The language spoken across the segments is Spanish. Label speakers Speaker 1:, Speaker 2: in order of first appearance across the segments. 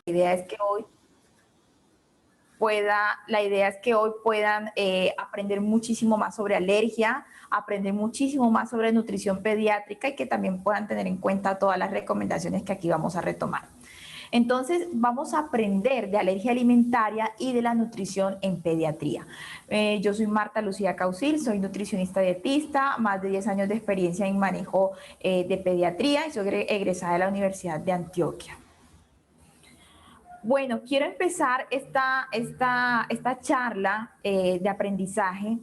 Speaker 1: idea es que hoy la idea es que hoy puedan aprender muchísimo más sobre alergia, aprender muchísimo más sobre nutrición pediátrica y que también puedan tener en cuenta todas las recomendaciones que aquí vamos a retomar. Entonces, vamos a aprender de alergia alimentaria y de la nutrición en pediatría. Yo soy Marta Lucía Causil, soy nutricionista dietista, más de 10 años de experiencia en manejo de pediatría y soy egresada de la Universidad de Antioquia. Bueno, quiero empezar esta charla de aprendizaje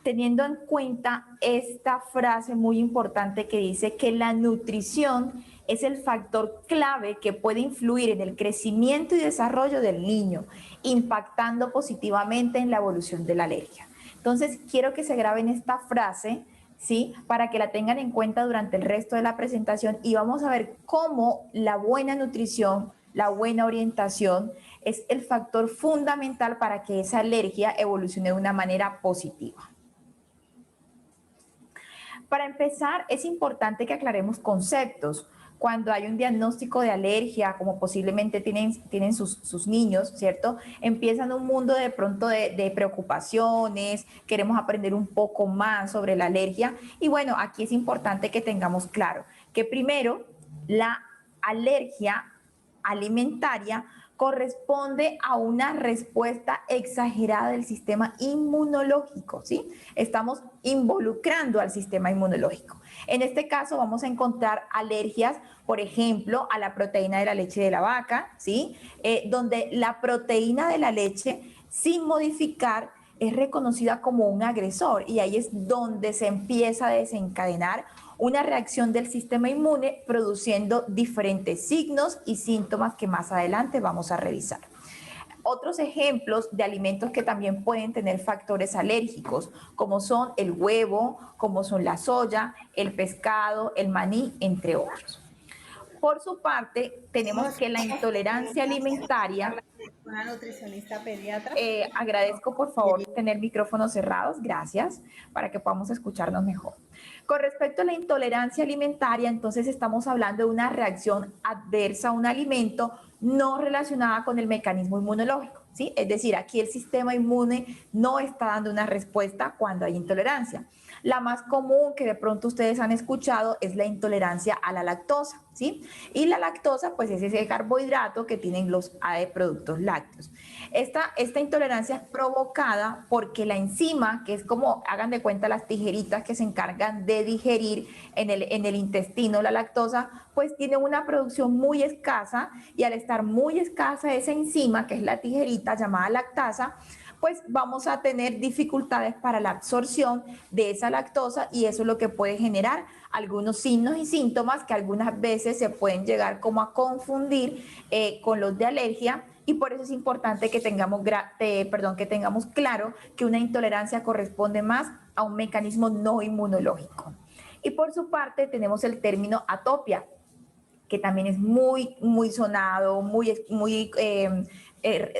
Speaker 1: teniendo en cuenta esta frase muy importante que dice que la nutrición es el factor clave que puede influir en el crecimiento y desarrollo del niño, impactando positivamente en la evolución de la alergia. Entonces, quiero que se graben esta frase, ¿sí? Para que la tengan en cuenta durante el resto de la presentación y vamos a ver cómo la buena nutrición, la buena orientación es el factor fundamental para que esa alergia evolucione de una manera positiva. Para empezar, es importante que aclaremos conceptos. Cuando hay un diagnóstico de alergia, como posiblemente tienen sus niños, ¿cierto? Empiezan un mundo de pronto de preocupaciones, queremos aprender un poco más sobre la alergia. Y bueno, aquí es importante que tengamos claro que primero la alergia alimentaria corresponde a una respuesta exagerada del sistema inmunológico, ¿sí? Estamos involucrando al sistema inmunológico. En este caso vamos a encontrar alergias, por ejemplo, a la proteína de la leche de la vaca, ¿sí? Donde la proteína de la leche, sin modificar, es reconocida como un agresor y ahí es donde se empieza a desencadenar una reacción del sistema inmune produciendo diferentes signos y síntomas que más adelante vamos a revisar. Otros ejemplos de alimentos que también pueden tener factores alérgicos, como son el huevo, como son la soya, el pescado, el maní, entre otros. Por su parte, tenemos que la intolerancia alimentaria.
Speaker 2: Una nutricionista pediatra.
Speaker 1: Agradezco por favor tener micrófonos cerrados, gracias, para que podamos escucharnos mejor. Con respecto a la intolerancia alimentaria, entonces estamos hablando de una reacción adversa a un alimento no relacionada con el mecanismo inmunológico, ¿sí? Es decir, aquí el sistema inmune no está dando una respuesta cuando hay intolerancia. La más común que de pronto ustedes han escuchado es la intolerancia a la lactosa, ¿sí? Y la lactosa, pues es ese carbohidrato que tienen los productos lácteos. Esta intolerancia es provocada porque la enzima, que es como, hagan de cuenta las tijeritas que se encargan de digerir en el intestino la lactosa, pues tiene una producción muy escasa y al estar muy escasa esa enzima, que es la tijerita llamada lactasa, pues vamos a tener dificultades para la absorción de esa lactosa y eso es lo que puede generar algunos signos y síntomas que algunas veces se pueden llegar como a confundir con los de alergia y por eso es importante que tengamos claro que una intolerancia corresponde más a un mecanismo no inmunológico. Y por su parte tenemos el término atopia, que también es muy sonado, muy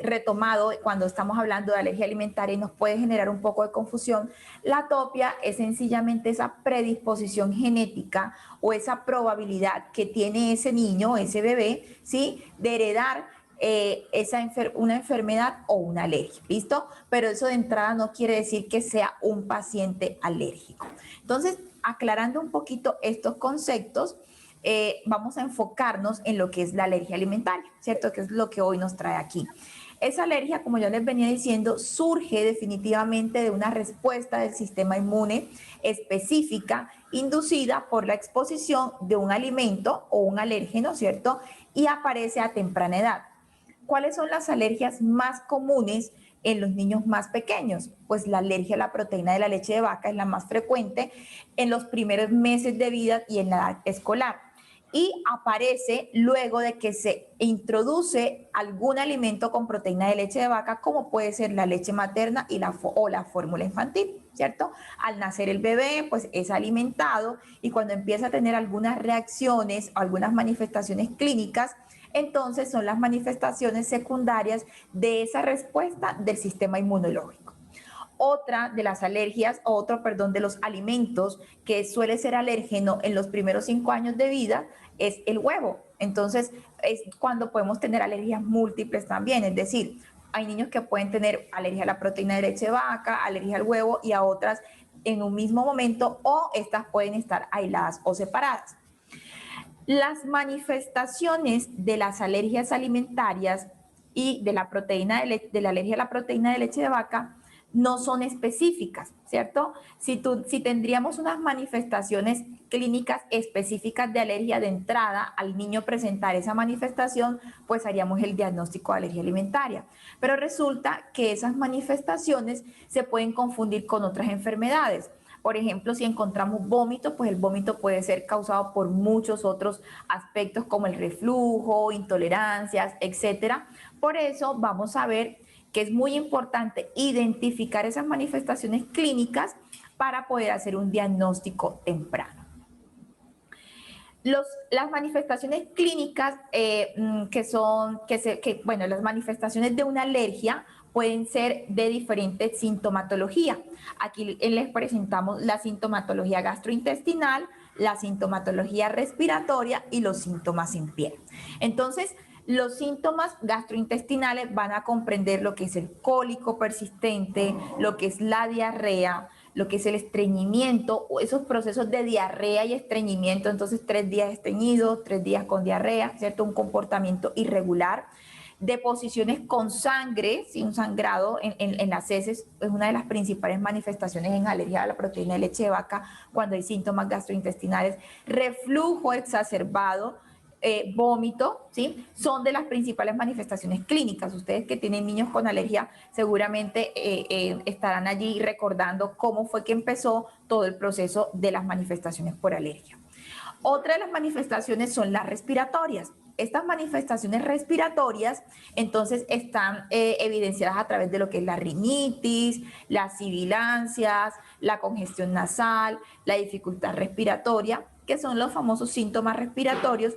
Speaker 1: retomado cuando estamos hablando de alergia alimentaria y nos puede generar un poco de confusión. La atopia es sencillamente esa predisposición genética o esa probabilidad que tiene ese niño, ese bebé, ¿sí? De heredar una enfermedad o una alergia, ¿listo? Pero eso de entrada no quiere decir que sea un paciente alérgico. Entonces, aclarando un poquito estos conceptos, vamos a enfocarnos en lo que es la alergia alimentaria, ¿cierto? Que es lo que hoy nos trae aquí. Esa alergia, como yo les venía diciendo, surge definitivamente de una respuesta del sistema inmune específica inducida por la exposición de un alimento o un alérgeno, ¿cierto? Y aparece a temprana edad. ¿Cuáles son las alergias más comunes en los niños más pequeños? Pues la alergia a la proteína de la leche de vaca es la más frecuente en los primeros meses de vida y en la edad escolar. Y aparece luego de que se introduce algún alimento con proteína de leche de vaca, como puede ser la leche materna o la fórmula infantil, ¿cierto? Al nacer el bebé, pues es alimentado y cuando empieza a tener algunas reacciones, algunas manifestaciones clínicas, entonces son las manifestaciones secundarias de esa respuesta del sistema inmunológico. Otra de las alergias, de los alimentos que suele ser alérgeno en los primeros 5 años de vida es el huevo. Entonces, es cuando podemos tener alergias múltiples también, es decir, hay niños que pueden tener alergia a la proteína de leche de vaca, alergia al huevo y a otras en un mismo momento, o estas pueden estar aisladas o separadas. Las manifestaciones de las alergias alimentarias y de la de la alergia a la proteína de leche de vaca no son específicas, ¿cierto? Si tendríamos unas manifestaciones clínicas específicas de alergia de entrada al niño presentar esa manifestación, pues haríamos el diagnóstico de alergia alimentaria. Pero resulta que esas manifestaciones se pueden confundir con otras enfermedades. Por ejemplo, si encontramos vómito, pues el vómito puede ser causado por muchos otros aspectos como el reflujo, intolerancias, etcétera. Por eso vamos a ver que es muy importante identificar esas manifestaciones clínicas para poder hacer un diagnóstico temprano. Las manifestaciones clínicas las manifestaciones de una alergia pueden ser de diferente sintomatología. Aquí les presentamos la sintomatología gastrointestinal, la sintomatología respiratoria y los síntomas en piel. Entonces, los síntomas gastrointestinales van a comprender lo que es el cólico persistente, lo que es la diarrea, lo que es el estreñimiento, o esos procesos de diarrea y estreñimiento, entonces 3 días estreñido, 3 días con diarrea, ¿cierto? Un comportamiento irregular. Deposiciones con sangre, ¿sí? Un sangrado en las heces es una de las principales manifestaciones en alergia a la proteína de leche de vaca cuando hay síntomas gastrointestinales. Reflujo exacerbado, vómito, ¿sí? Son de las principales manifestaciones clínicas. Ustedes que tienen niños con alergia seguramente estarán allí recordando cómo fue que empezó todo el proceso de las manifestaciones por alergia. Otra de las manifestaciones son las respiratorias. Estas manifestaciones respiratorias entonces están evidenciadas a través de lo que es la rinitis, las sibilancias, la congestión nasal, la dificultad respiratoria, que son los famosos síntomas respiratorios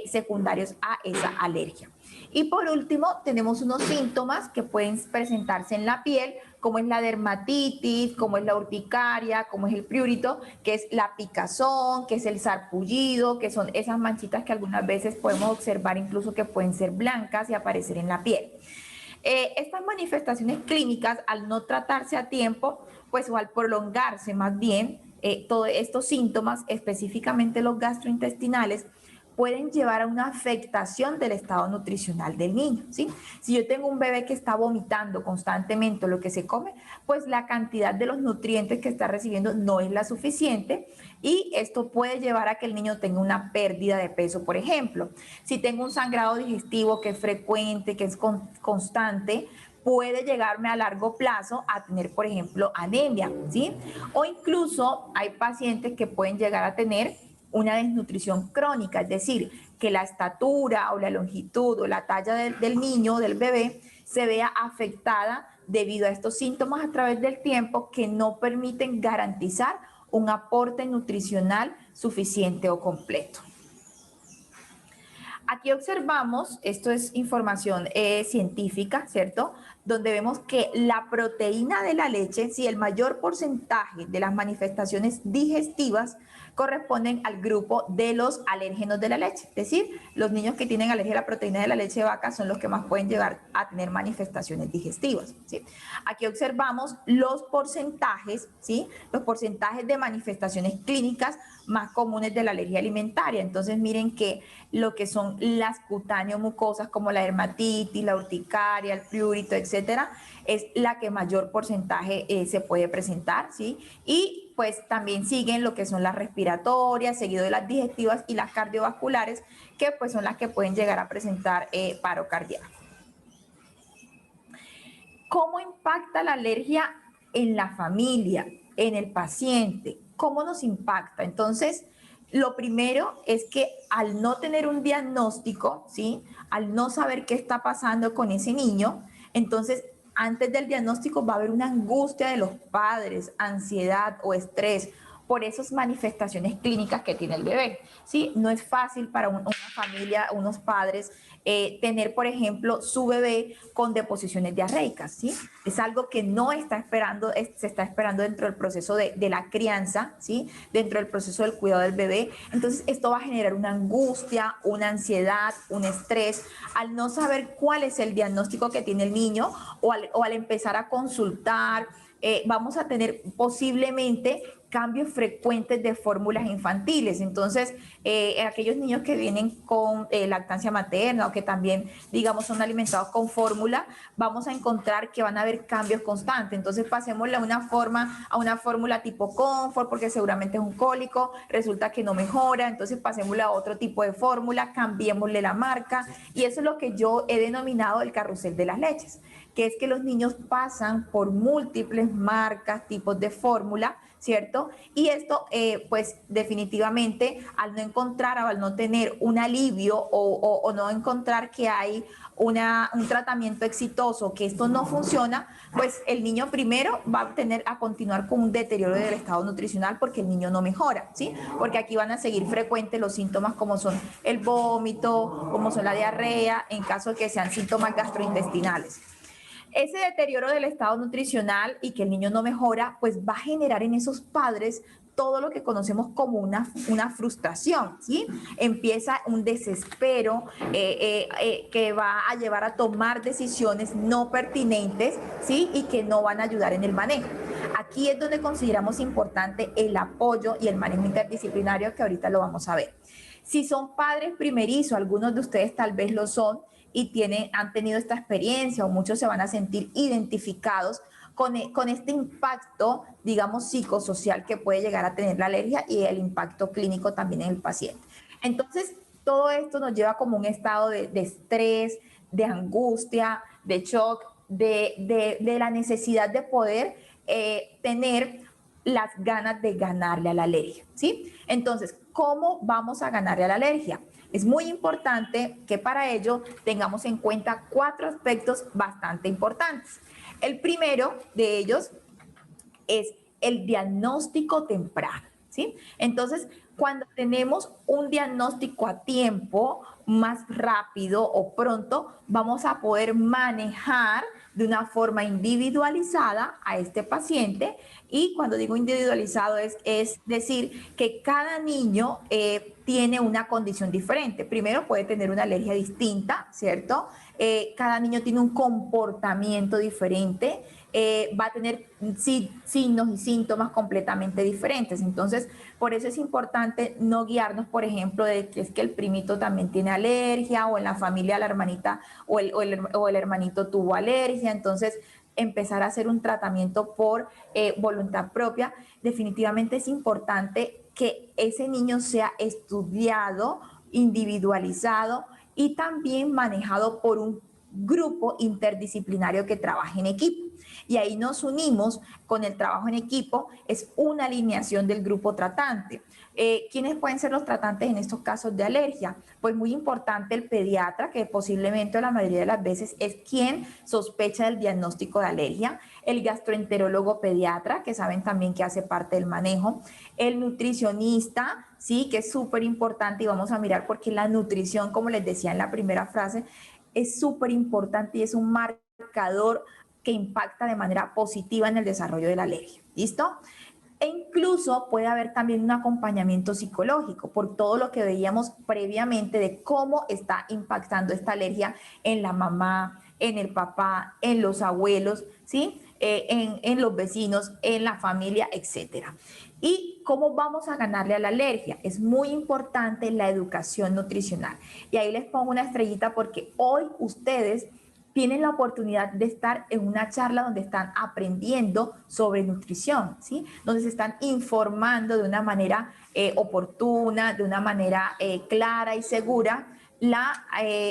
Speaker 1: secundarios a esa alergia. Y por último, tenemos unos síntomas que pueden presentarse en la piel, como es la dermatitis, como es la urticaria, como es el prurito, que es la picazón, que es el sarpullido, que son esas manchitas que algunas veces podemos observar incluso que pueden ser blancas y aparecer en la piel. Estas manifestaciones clínicas, al no tratarse a tiempo, pues o al prolongarse más bien, todos estos síntomas, específicamente los gastrointestinales, pueden llevar a una afectación del estado nutricional del niño, ¿sí? Si yo tengo un bebé que está vomitando constantemente lo que se come, pues la cantidad de los nutrientes que está recibiendo no es la suficiente y esto puede llevar a que el niño tenga una pérdida de peso, por ejemplo. Si tengo un sangrado digestivo que es frecuente, que es constante, puede llegarme a largo plazo a tener, por ejemplo, anemia, ¿sí? O incluso hay pacientes que pueden llegar a tener una desnutrición crónica, es decir, que la estatura o la longitud o la talla del niño, del bebé, se vea afectada debido a estos síntomas a través del tiempo que no permiten garantizar un aporte nutricional suficiente o completo. Aquí observamos, esto es información científica, ¿cierto? Donde vemos que la proteína de la leche, si el mayor porcentaje de las manifestaciones digestivas corresponden al grupo de los alérgenos de la leche. Es decir, los niños que tienen alergia a la proteína de la leche de vaca son los que más pueden llegar a tener manifestaciones digestivas, ¿sí? Aquí observamos los porcentajes, ¿sí? Los porcentajes de manifestaciones clínicas más comunes de la alergia alimentaria. Entonces, miren que lo que son las cutáneo-mucosas como la dermatitis, la urticaria, el prurito, etcétera, es la que mayor porcentaje se puede presentar, ¿sí? Y pues también siguen lo que son las respiratorias, seguido de las digestivas y las cardiovasculares, que pues son las que pueden llegar a presentar paro cardíaco. ¿Cómo impacta la alergia en la familia, en el paciente? ¿Cómo nos impacta? Entonces, lo primero es que al no tener un diagnóstico, ¿sí? Al no saber qué está pasando con ese niño, entonces antes del diagnóstico va a haber una angustia de los padres, ansiedad o estrés, por esas manifestaciones clínicas que tiene el bebé, ¿sí? No es fácil para una familia, unos padres, tener, por ejemplo, su bebé con deposiciones diarreicas, ¿sí? Es algo que no está esperando, se está esperando dentro del proceso de la crianza, ¿sí? Dentro del proceso del cuidado del bebé. Entonces, esto va a generar una angustia, una ansiedad, un estrés, al no saber cuál es el diagnóstico que tiene el niño o al empezar a consultar. Vamos a tener posiblemente cambios frecuentes de fórmulas infantiles. Entonces, aquellos niños que vienen con lactancia materna o que también, digamos, son alimentados con fórmula, vamos a encontrar que van a haber cambios constantes. Entonces, pasémosle a una fórmula tipo Comfort, porque seguramente es un cólico, resulta que no mejora, entonces pasémosle a otro tipo de fórmula, cambiémosle la marca, y eso es lo que yo he denominado el carrusel de las leches, que es que los niños pasan por múltiples marcas, tipos de fórmula, ¿cierto? Y esto, pues definitivamente, al no encontrar o al no tener un alivio o no encontrar que hay un tratamiento exitoso, que esto no funciona, pues el niño primero va a continuar con un deterioro del estado nutricional porque el niño no mejora, ¿sí? Porque aquí van a seguir frecuentes los síntomas como son el vómito, como son la diarrea, en caso de que sean síntomas gastrointestinales. Ese deterioro del estado nutricional y que el niño no mejora, pues va a generar en esos padres todo lo que conocemos como una frustración, ¿sí? Empieza un desespero que va a llevar a tomar decisiones no pertinentes, ¿sí? Y que no van a ayudar en el manejo. Aquí es donde consideramos importante el apoyo y el manejo interdisciplinario, que ahorita lo vamos a ver. Si son padres primerizos, algunos de ustedes tal vez lo son, y han tenido esta experiencia o muchos se van a sentir identificados con este impacto, digamos, psicosocial que puede llegar a tener la alergia y el impacto clínico también en el paciente. Entonces, todo esto nos lleva como un estado de estrés, de angustia, de shock, de la necesidad de poder tener las ganas de ganarle a la alergia, ¿sí? Entonces, ¿cómo vamos a ganarle a la alergia? Es muy importante que para ello tengamos en cuenta 4 aspectos bastante importantes. El primero de ellos es el diagnóstico temprano, ¿sí? Entonces, cuando tenemos un diagnóstico a tiempo, más rápido o pronto, vamos a poder manejar de una forma individualizada a este paciente. Y cuando digo individualizado es decir que cada niño tiene una condición diferente. Primero puede tener una alergia distinta, ¿cierto? Cada niño tiene un comportamiento diferente. Va a tener signos y síntomas completamente diferentes. Entonces, por eso es importante no guiarnos, por ejemplo, de que es que el primito también tiene alergia o en la familia la hermanita o el hermanito tuvo alergia. Entonces, empezar a hacer un tratamiento por voluntad propia. Definitivamente es importante que ese niño sea estudiado, individualizado y también manejado por un grupo interdisciplinario que trabaje en equipo. Y ahí nos unimos con el trabajo en equipo, es una alineación del grupo tratante. ¿Quiénes pueden ser los tratantes en estos casos de alergia? Pues muy importante el pediatra, que posiblemente la mayoría de las veces es quien sospecha del diagnóstico de alergia, el gastroenterólogo pediatra, que saben también que hace parte del manejo, el nutricionista, sí, que es súper importante y vamos a mirar porque la nutrición, como les decía en la primera frase, es súper importante y es un marcador que impacta de manera positiva en el desarrollo de la alergia. ¿Listo? E incluso puede haber también un acompañamiento psicológico por todo lo que veíamos previamente de cómo está impactando esta alergia en la mamá, en el papá, en los abuelos, ¿sí? En los vecinos, en la familia, etcétera. ¿Y cómo vamos a ganarle a la alergia? Es muy importante la educación nutricional. Y ahí les pongo una estrellita porque hoy ustedes tienen la oportunidad de estar en una charla donde están aprendiendo sobre nutrición, ¿sí? Donde se están informando de una manera oportuna, de una manera clara y segura la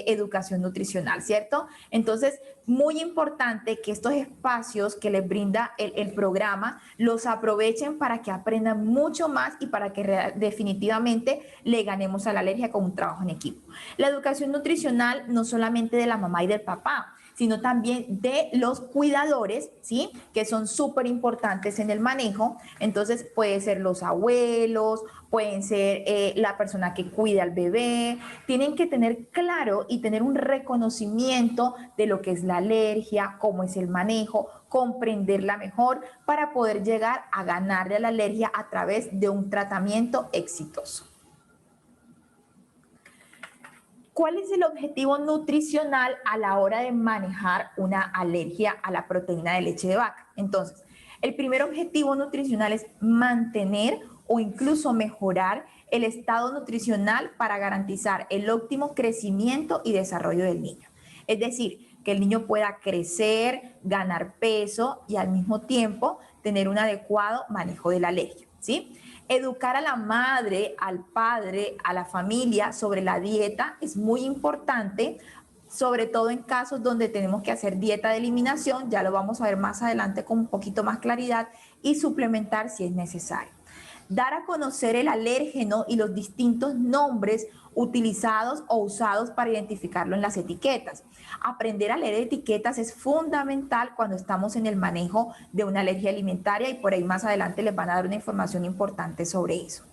Speaker 1: educación nutricional, ¿cierto? Entonces, muy importante que estos espacios que les brinda el programa los aprovechen para que aprendan mucho más y para que definitivamente le ganemos a la alergia con un trabajo en equipo. La educación nutricional no solamente de la mamá y del papá, sino también de los cuidadores, ¿sí? Que son súper importantes en el manejo. Entonces, puede ser los abuelos, pueden ser la persona que cuida al bebé. Tienen que tener claro y tener un reconocimiento de lo que es la alergia, cómo es el manejo, comprenderla mejor para poder llegar a ganarle a la alergia a través de un tratamiento exitoso. ¿Cuál es el objetivo nutricional a la hora de manejar una alergia a la proteína de leche de vaca? Entonces, el primer objetivo nutricional es mantener o incluso mejorar el estado nutricional para garantizar el óptimo crecimiento y desarrollo del niño. Es decir, que el niño pueda crecer, ganar peso y al mismo tiempo tener un adecuado manejo de la alergia, ¿sí? Educar a la madre, al padre, a la familia sobre la dieta es muy importante, sobre todo en casos donde tenemos que hacer dieta de eliminación, ya lo vamos a ver más adelante con un poquito más claridad, y suplementar si es necesario. Dar a conocer el alérgeno y los distintos nombres utilizados o usados para identificarlo en las etiquetas. Aprender a leer etiquetas es fundamental cuando estamos en el manejo de una alergia alimentaria y por ahí más adelante les van a dar una información importante sobre eso.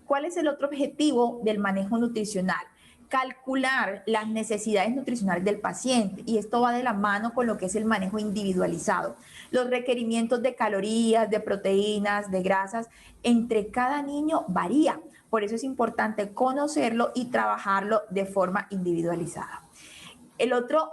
Speaker 1: ¿Cuál es el otro objetivo del manejo nutricional? Calcular las necesidades nutricionales del paciente, y esto va de la mano con lo que es el manejo individualizado. Los requerimientos de calorías, de proteínas, de grasas entre cada niño varía. Por eso es importante conocerlo y trabajarlo de forma individualizada. El otro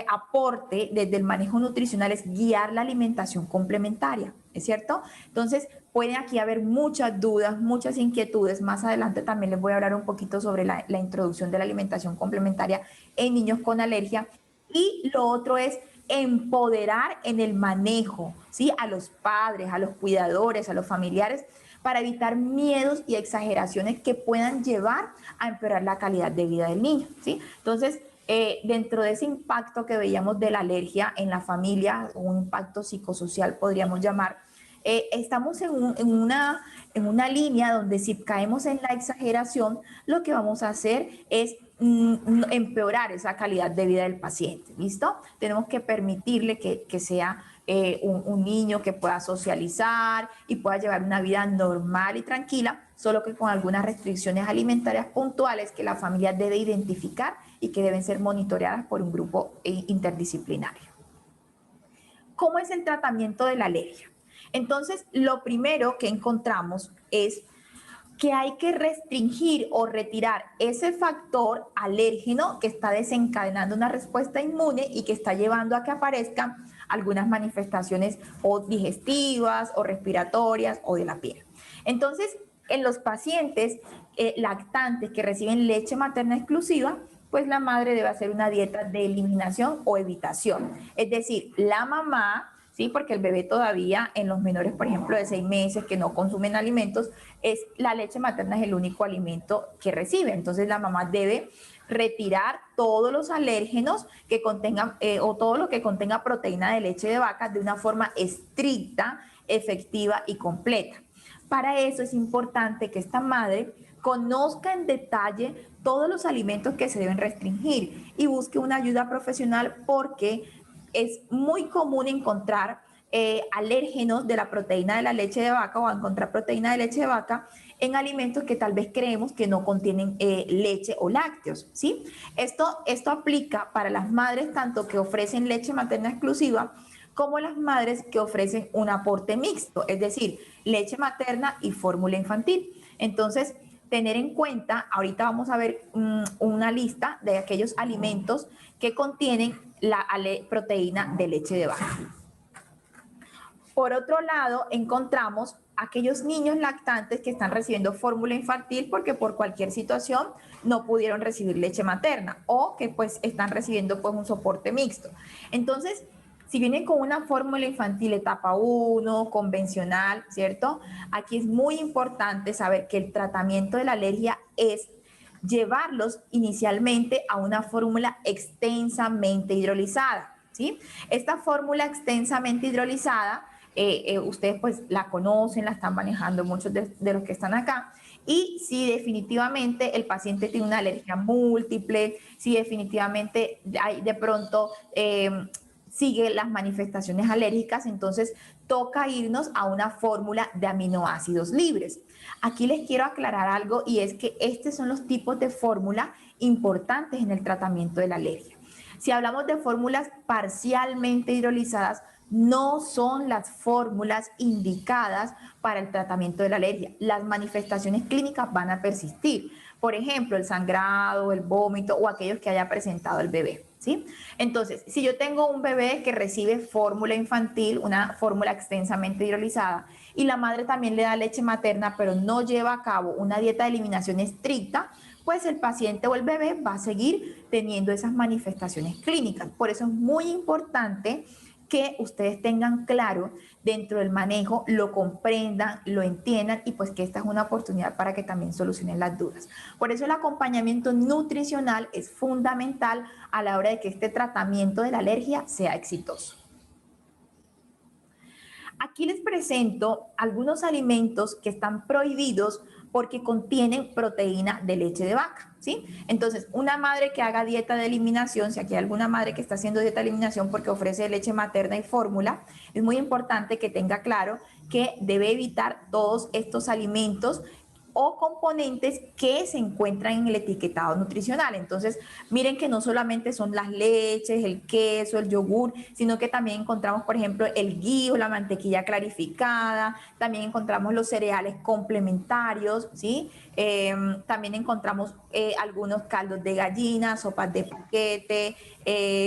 Speaker 1: aporte desde el manejo nutricional es guiar la alimentación complementaria, ¿es cierto? Entonces, pueden aquí haber muchas dudas, muchas inquietudes. Más adelante también les voy a hablar un poquito sobre la introducción de la alimentación complementaria en niños con alergia. Y lo otro es empoderar en el manejo, ¿sí? A los padres, a los cuidadores, a los familiares, para evitar miedos y exageraciones que puedan llevar a empeorar la calidad de vida del niño, ¿sí? Entonces, dentro de ese impacto que veíamos de la alergia en la familia, un impacto psicosocial podríamos llamar, estamos en una línea donde si caemos en la exageración, lo que vamos a hacer es empeorar esa calidad de vida del paciente, ¿listo? Tenemos que permitirle que sea un niño que pueda socializar y pueda llevar una vida normal y tranquila, solo que con algunas restricciones alimentarias puntuales que la familia debe identificar y que deben ser monitoreadas por un grupo interdisciplinario. ¿Cómo es el tratamiento de la alergia? Entonces, lo primero que encontramos es que hay que restringir o retirar ese factor alérgeno que está desencadenando una respuesta inmune y que está llevando a que aparezcan algunas manifestaciones o digestivas o respiratorias o de la piel. Entonces, en los pacientes lactantes que reciben leche materna exclusiva, pues la madre debe hacer una dieta de eliminación o evitación. Es decir, la mamá, ¿sí? Porque el bebé todavía en los menores, por ejemplo, de 6 meses que no consumen alimentos, la leche materna es el único alimento que recibe. Entonces la mamá debe retirar todos los alérgenos que contengan o todo lo que contenga proteína de leche de vaca de una forma estricta, efectiva y completa. Para eso es importante que esta madre conozca en detalle todos los alimentos que se deben restringir y busque una ayuda profesional, porque es muy común encontrar alérgenos de la proteína de la leche de vaca o encontrar proteína de leche de vaca en alimentos que tal vez creemos que no contienen leche o lácteos, ¿sí? Esto aplica para las madres tanto que ofrecen leche materna exclusiva como las madres que ofrecen un aporte mixto, es decir, leche materna y fórmula infantil. Entonces, tener en cuenta, ahorita vamos a ver una lista de aquellos alimentos que contienen la proteína de leche de vaca. Por otro lado, encontramos aquellos niños lactantes que están recibiendo fórmula infantil porque por cualquier situación no pudieron recibir leche materna o que pues están recibiendo pues un soporte mixto. Entonces, si vienen con una fórmula infantil etapa 1, convencional, ¿cierto? Aquí es muy importante saber que el tratamiento de la alergia es llevarlos inicialmente a una fórmula extensamente hidrolizada, ¿sí? Esta fórmula extensamente hidrolizada ustedes pues la conocen, la están manejando muchos de los que están acá. Y si definitivamente el paciente tiene una alergia múltiple, si definitivamente hay de pronto sigue las manifestaciones alérgicas, entonces toca irnos a una fórmula de aminoácidos libres. Aquí les quiero aclarar algo y es que estos son los tipos de fórmula importantes en el tratamiento de la alergia. Si hablamos de fórmulas parcialmente hidrolizadas, no son las fórmulas indicadas para el tratamiento de la alergia. Las manifestaciones clínicas van a persistir. Por ejemplo, el sangrado, el vómito o aquellos que haya presentado el bebé. ¿Sí? Entonces, si yo tengo un bebé que recibe fórmula infantil, una fórmula extensamente hidrolizada, y la madre también le da leche materna, pero no lleva a cabo una dieta de eliminación estricta, pues el paciente o el bebé va a seguir teniendo esas manifestaciones clínicas. Por eso es muy importante que ustedes tengan claro dentro del manejo, lo comprendan, lo entiendan y pues que esta es una oportunidad para que también solucionen las dudas. Por eso el acompañamiento nutricional es fundamental a la hora de que este tratamiento de la alergia sea exitoso. Aquí les presento algunos alimentos que están prohibidos porque contienen proteína de leche de vaca, ¿sí? Entonces, una madre que haga dieta de eliminación, si aquí hay alguna madre que está haciendo dieta de eliminación porque ofrece leche materna y fórmula, es muy importante que tenga claro que debe evitar todos estos alimentos o componentes que se encuentran en el etiquetado nutricional. Entonces, miren que no solamente son las leches, el queso, el yogur, sino que también encontramos, por ejemplo, el ghee o la mantequilla clarificada, también encontramos los cereales complementarios, ¿sí? También encontramos algunos caldos de gallina, sopas de paquete,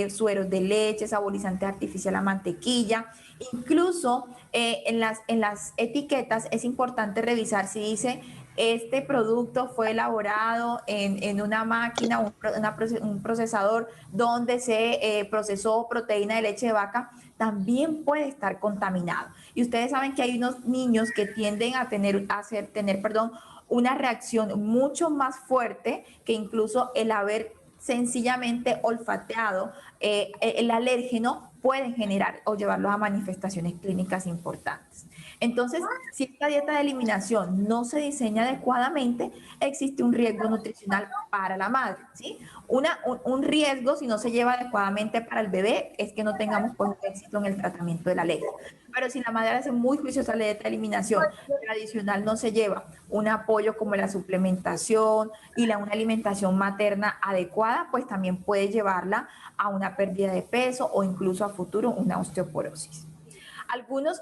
Speaker 1: sueros de leche, saborizantes artificiales a mantequilla. Incluso en las etiquetas es importante revisar si dice este producto fue elaborado en una máquina, un procesador donde se procesó proteína de leche de vaca, también puede estar contaminado. Y ustedes saben que hay unos niños que tienden a tener una reacción mucho más fuerte que incluso el haber sencillamente olfateado el alérgeno pueden generar o llevarlos a manifestaciones clínicas importantes. Entonces, si esta dieta de eliminación no se diseña adecuadamente, existe un riesgo nutricional para la madre, ¿sí? Un riesgo, si no se lleva adecuadamente para el bebé, es que no tengamos pues, éxito en el tratamiento de la alergia. Pero si la madre hace muy juiciosa la dieta de eliminación tradicional, no se lleva un apoyo como la suplementación y una alimentación materna adecuada, pues también puede llevarla a una pérdida de peso o incluso a futuro una osteoporosis. Algunos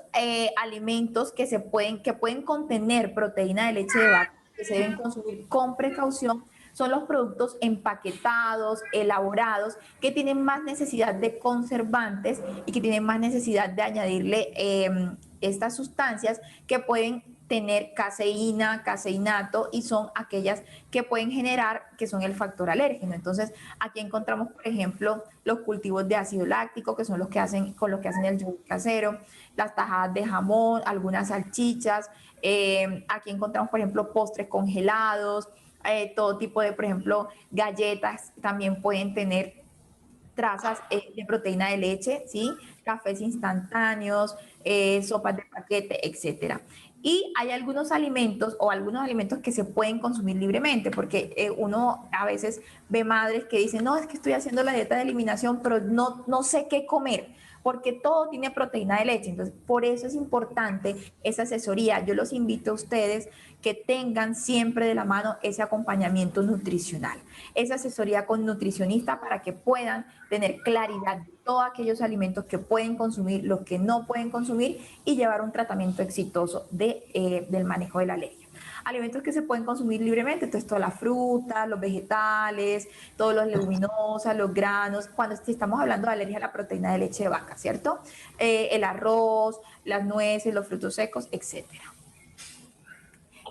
Speaker 1: alimentos que pueden contener proteína de leche de vaca que se deben consumir con precaución son los productos empaquetados, elaborados, que tienen más necesidad de conservantes y que tienen más necesidad de añadirle estas sustancias que pueden tener caseína, caseinato y son aquellas que pueden generar, que son el factor alérgeno. Entonces, aquí encontramos, por ejemplo, los cultivos de ácido láctico, que son los que hacen, con lo que hacen el yogur casero, las tajadas de jamón, algunas salchichas. Aquí encontramos, por ejemplo, postres congelados, todo tipo de, por ejemplo, galletas también pueden tener trazas de proteína de leche, ¿sí? Cafés instantáneos, sopas de paquete, etcétera. Y hay algunos alimentos que se pueden consumir libremente, porque uno a veces ve madres que dicen, no, es que estoy haciendo la dieta de eliminación, pero no sé qué comer, porque todo tiene proteína de leche. Entonces, por eso es importante esa asesoría. Yo los invito a ustedes que tengan siempre de la mano ese acompañamiento nutricional, esa asesoría con nutricionista para que puedan tener claridad de todos aquellos alimentos que pueden consumir, los que no pueden consumir y llevar un tratamiento exitoso del manejo de la alergia. Alimentos que se pueden consumir libremente, entonces todas las frutas, los vegetales, todos los leguminosas, los granos, cuando estamos hablando de alergia a la proteína de leche de vaca, ¿cierto? El arroz, las nueces, los frutos secos, etcétera.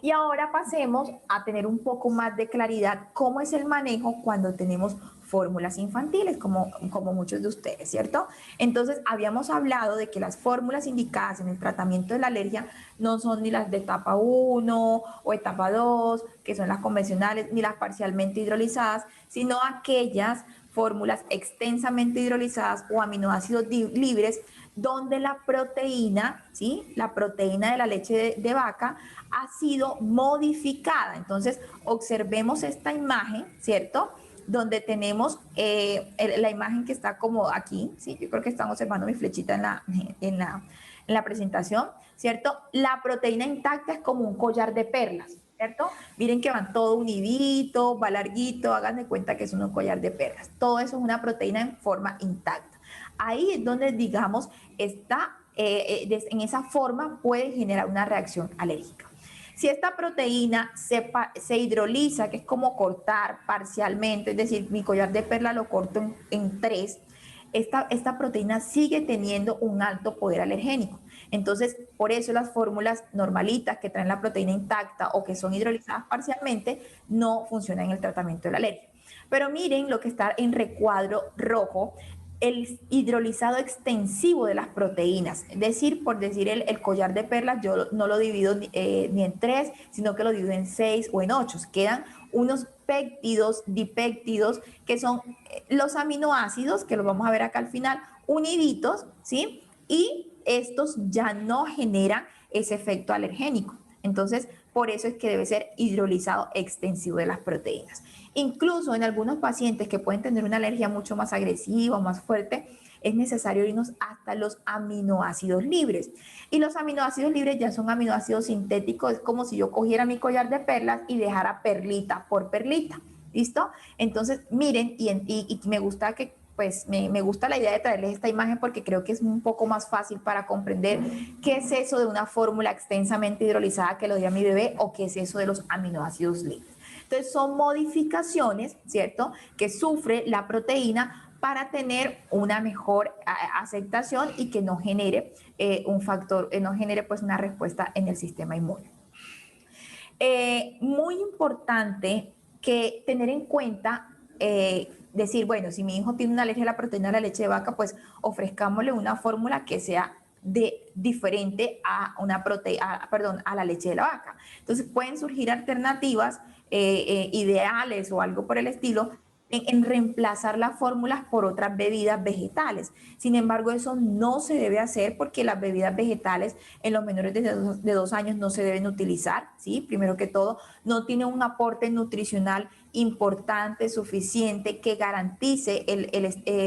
Speaker 1: Y ahora pasemos a tener un poco más de claridad cómo es el manejo cuando tenemos fórmulas infantiles, como muchos de ustedes, ¿cierto? Entonces, habíamos hablado de que las fórmulas indicadas en el tratamiento de la alergia no son ni las de etapa 1 o etapa 2, que son las convencionales, ni las parcialmente hidrolizadas, sino aquellas fórmulas extensamente hidrolizadas o aminoácidos libres donde la proteína, ¿sí? La proteína de la leche de vaca ha sido modificada. Entonces, observemos esta imagen, ¿cierto? Donde tenemos la imagen que está como aquí, ¿sí? Yo creo que están observando mi flechita en la presentación, ¿cierto? La proteína intacta es como un collar de perlas, ¿cierto? Miren que van todo unidito, va larguito, hagan de cuenta que es un collar de perlas. Todo eso es una proteína en forma intacta. Ahí es donde, digamos, está, en esa forma puede generar una reacción alérgica. Si esta proteína se hidroliza, que es como cortar parcialmente, es decir, mi collar de perla lo corto en tres, esta proteína sigue teniendo un alto poder alergénico. Entonces, por eso las fórmulas normalitas que traen la proteína intacta o que son hidrolizadas parcialmente no funcionan en el tratamiento de la alergia. Pero miren lo que está en recuadro rojo, el hidrolizado extensivo de las proteínas. Es decir, por decir el collar de perlas, yo no lo divido ni en tres, sino que lo divido en 6 o en 8. Quedan unos péptidos, dipéptidos, que son los aminoácidos, que los vamos a ver acá al final, uniditos, ¿sí? Y estos ya no generan ese efecto alergénico. Entonces, por eso es que debe ser hidrolizado extensivo de las proteínas. Incluso en algunos pacientes que pueden tener una alergia mucho más agresiva o más fuerte, es necesario irnos hasta los aminoácidos libres. Y los aminoácidos libres ya son aminoácidos sintéticos, es como si yo cogiera mi collar de perlas y dejara perlita por perlita. ¿Listo? Entonces, miren, y me gusta que pues me gusta la idea de traerles esta imagen porque creo que es un poco más fácil para comprender qué es eso de una fórmula extensamente hidrolizada que lo dio a mi bebé o qué es eso de los aminoácidos libres. Entonces son modificaciones, ¿cierto?, que sufre la proteína para tener una mejor aceptación y que no genere un factor, no genere pues una respuesta en el sistema inmune. Muy importante que tener en cuenta, decir, bueno, si mi hijo tiene una alergia a la proteína de la leche de vaca, pues ofrezcámosle una fórmula que sea diferente a a la leche de la vaca. Entonces pueden surgir alternativas ideales o algo por el estilo en reemplazar las fórmulas por otras bebidas vegetales. Sin embargo, eso no se debe hacer porque las bebidas vegetales en los menores de 2 años no se deben utilizar, ¿sí? Primero que todo, no tienen un aporte nutricional importante, suficiente, que garantice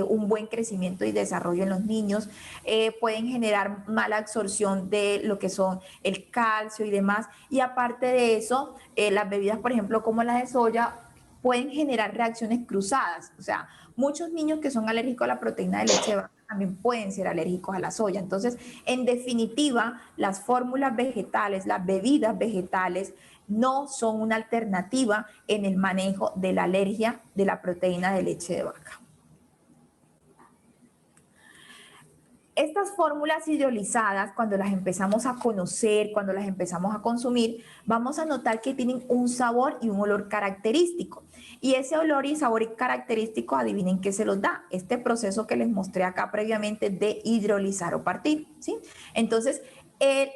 Speaker 1: un buen crecimiento y desarrollo en los niños. Pueden generar mala absorción de lo que son el calcio y demás. Y aparte de eso, las bebidas, por ejemplo, como la de soya, pueden generar reacciones cruzadas. O sea, muchos niños que son alérgicos a la proteína de leche de vaca también pueden ser alérgicos a la soya. Entonces, en definitiva, las fórmulas vegetales, las bebidas vegetales, no son una alternativa en el manejo de la alergia de la proteína de leche de vaca. Estas fórmulas hidrolizadas, cuando las empezamos a conocer, cuando las empezamos a consumir, vamos a notar que tienen un sabor y un olor característico. Y ese olor y sabor característico, adivinen qué se los da. Este proceso que les mostré acá previamente de hidrolizar o partir, ¿sí? Entonces,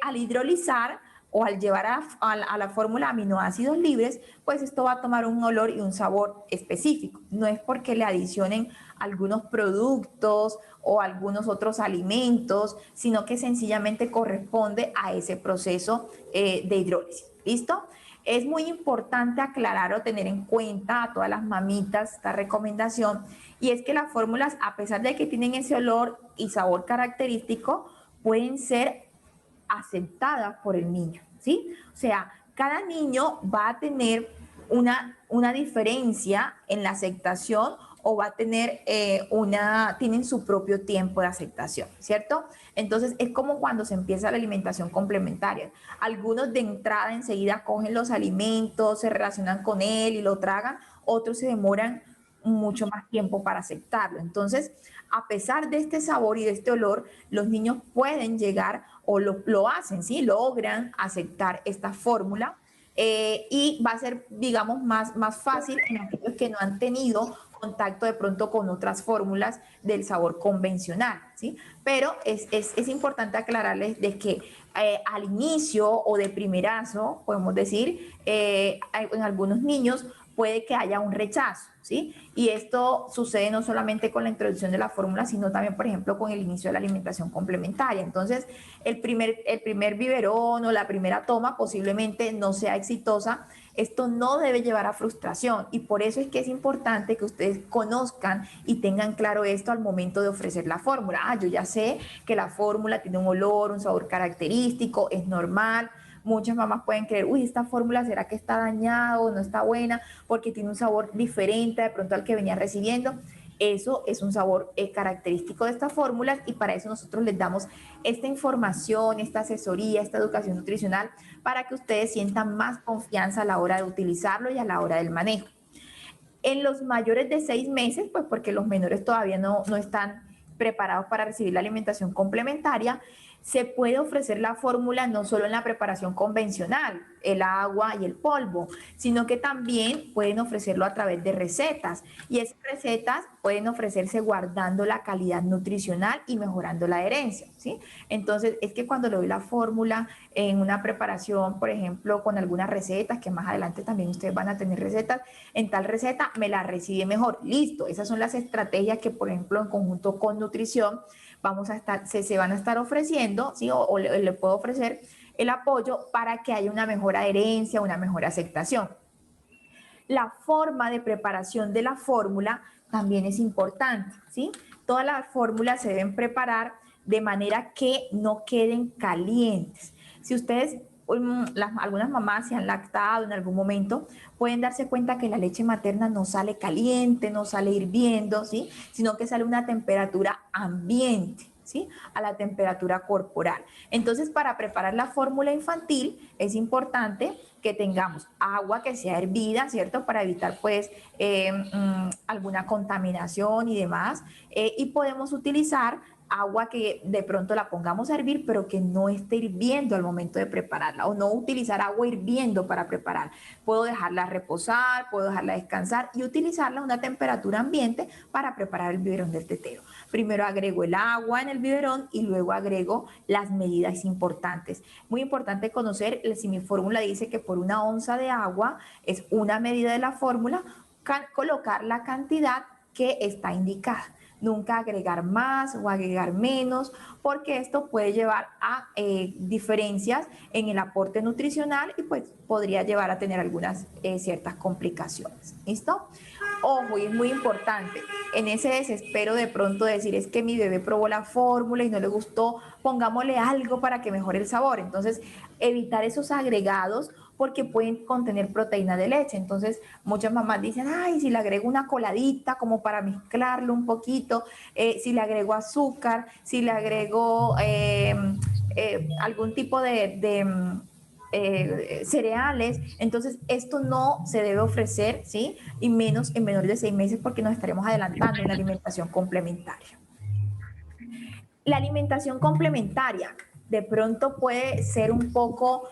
Speaker 1: al hidrolizar o al llevar a la fórmula aminoácidos libres, pues esto va a tomar un olor y un sabor específico. No es porque le adicionen algunos productos o algunos otros alimentos, sino que sencillamente corresponde a ese proceso de hidrólisis. ¿Listo? Es muy importante aclarar o tener en cuenta a todas las mamitas esta recomendación, y es que las fórmulas, a pesar de que tienen ese olor y sabor característico, pueden ser aceptadas por el niño, ¿sí? O sea, cada niño va a tener una diferencia en la aceptación o va a tener tienen su propio tiempo de aceptación, ¿cierto? Entonces es como cuando se empieza la alimentación complementaria. Algunos de entrada enseguida cogen los alimentos, se relacionan con él y lo tragan, otros se demoran mucho más tiempo para aceptarlo. Entonces, a pesar de este sabor y de este olor, los niños pueden llegar o lo hacen, ¿sí? Logran aceptar esta fórmula y va a ser, digamos, más fácil en aquellos que no han tenido contacto de pronto con otras fórmulas del sabor convencional, ¿sí? Pero es importante aclararles de que al inicio o de primerazo, podemos decir, en algunos niños puede que haya un rechazo, ¿sí? Y esto sucede no solamente con la introducción de la fórmula, sino también, por ejemplo, con el inicio de la alimentación complementaria. Entonces, el primer biberón o la primera toma posiblemente no sea exitosa. Esto no debe llevar a frustración y por eso es que es importante que ustedes conozcan y tengan claro esto al momento de ofrecer la fórmula. Yo ya sé que la fórmula tiene un olor, un sabor característico, es normal. Muchas mamás pueden creer, uy, esta fórmula será que está dañada o no está buena porque tiene un sabor diferente de pronto al que venía recibiendo. Eso es un sabor característico de estas fórmulas y para eso nosotros les damos esta información, esta asesoría, esta educación nutricional para que ustedes sientan más confianza a la hora de utilizarlo y a la hora del manejo. En los mayores de 6 meses, pues porque los menores todavía no están preparados para recibir la alimentación complementaria, se puede ofrecer la fórmula no solo en la preparación convencional, el agua y el polvo, sino que también pueden ofrecerlo a través de recetas. Y esas recetas pueden ofrecerse guardando la calidad nutricional y mejorando la adherencia, ¿sí? Entonces, es que cuando le doy la fórmula en una preparación, por ejemplo, con algunas recetas, que más adelante también ustedes van a tener recetas, en tal receta me la recibe mejor. Listo, esas son las estrategias que, por ejemplo, en conjunto con nutrición, se van a estar ofreciendo, ¿sí? O le puedo ofrecer el apoyo para que haya una mejor adherencia, una mejor aceptación. La forma de preparación de la fórmula también es importante, ¿sí? Todas las fórmulas se deben preparar de manera que no queden calientes. Si ustedes, algunas mamás se han lactado en algún momento, pueden darse cuenta que la leche materna no sale caliente, no sale hirviendo, ¿sí? Sino que sale a una temperatura ambiente, ¿sí? A la temperatura corporal. Entonces, para preparar la fórmula infantil es importante que tengamos agua que sea hervida, ¿cierto? Para evitar pues alguna contaminación y demás. Y podemos utilizar agua que de pronto la pongamos a hervir, pero que no esté hirviendo al momento de prepararla, o no utilizar agua hirviendo para preparar. Puedo dejarla reposar, puedo dejarla descansar y utilizarla a una temperatura ambiente para preparar el biberón del tetero. Primero agrego el agua en el biberón y luego agrego las medidas importantes. Muy importante conocer si mi fórmula dice que por 1 onza de agua es una medida de la fórmula, colocar la cantidad que está indicada. Nunca agregar más o agregar menos, porque esto puede llevar a diferencias en el aporte nutricional y pues podría llevar a tener algunas ciertas complicaciones. ¿Listo? Ojo, y es muy importante, en ese desespero de pronto decir es que mi bebé probó la fórmula y no le gustó, pongámosle algo para que mejore el sabor. Entonces, evitar esos agregados porque pueden contener proteína de leche. Entonces, muchas mamás dicen, ay, si le agrego una coladita como para mezclarlo un poquito, si le agrego azúcar, si le agrego algún tipo de cereales, entonces esto no se debe ofrecer, ¿sí? Y menos en menores de 6 meses porque nos estaremos adelantando una alimentación complementaria. La alimentación complementaria de pronto puede ser un poco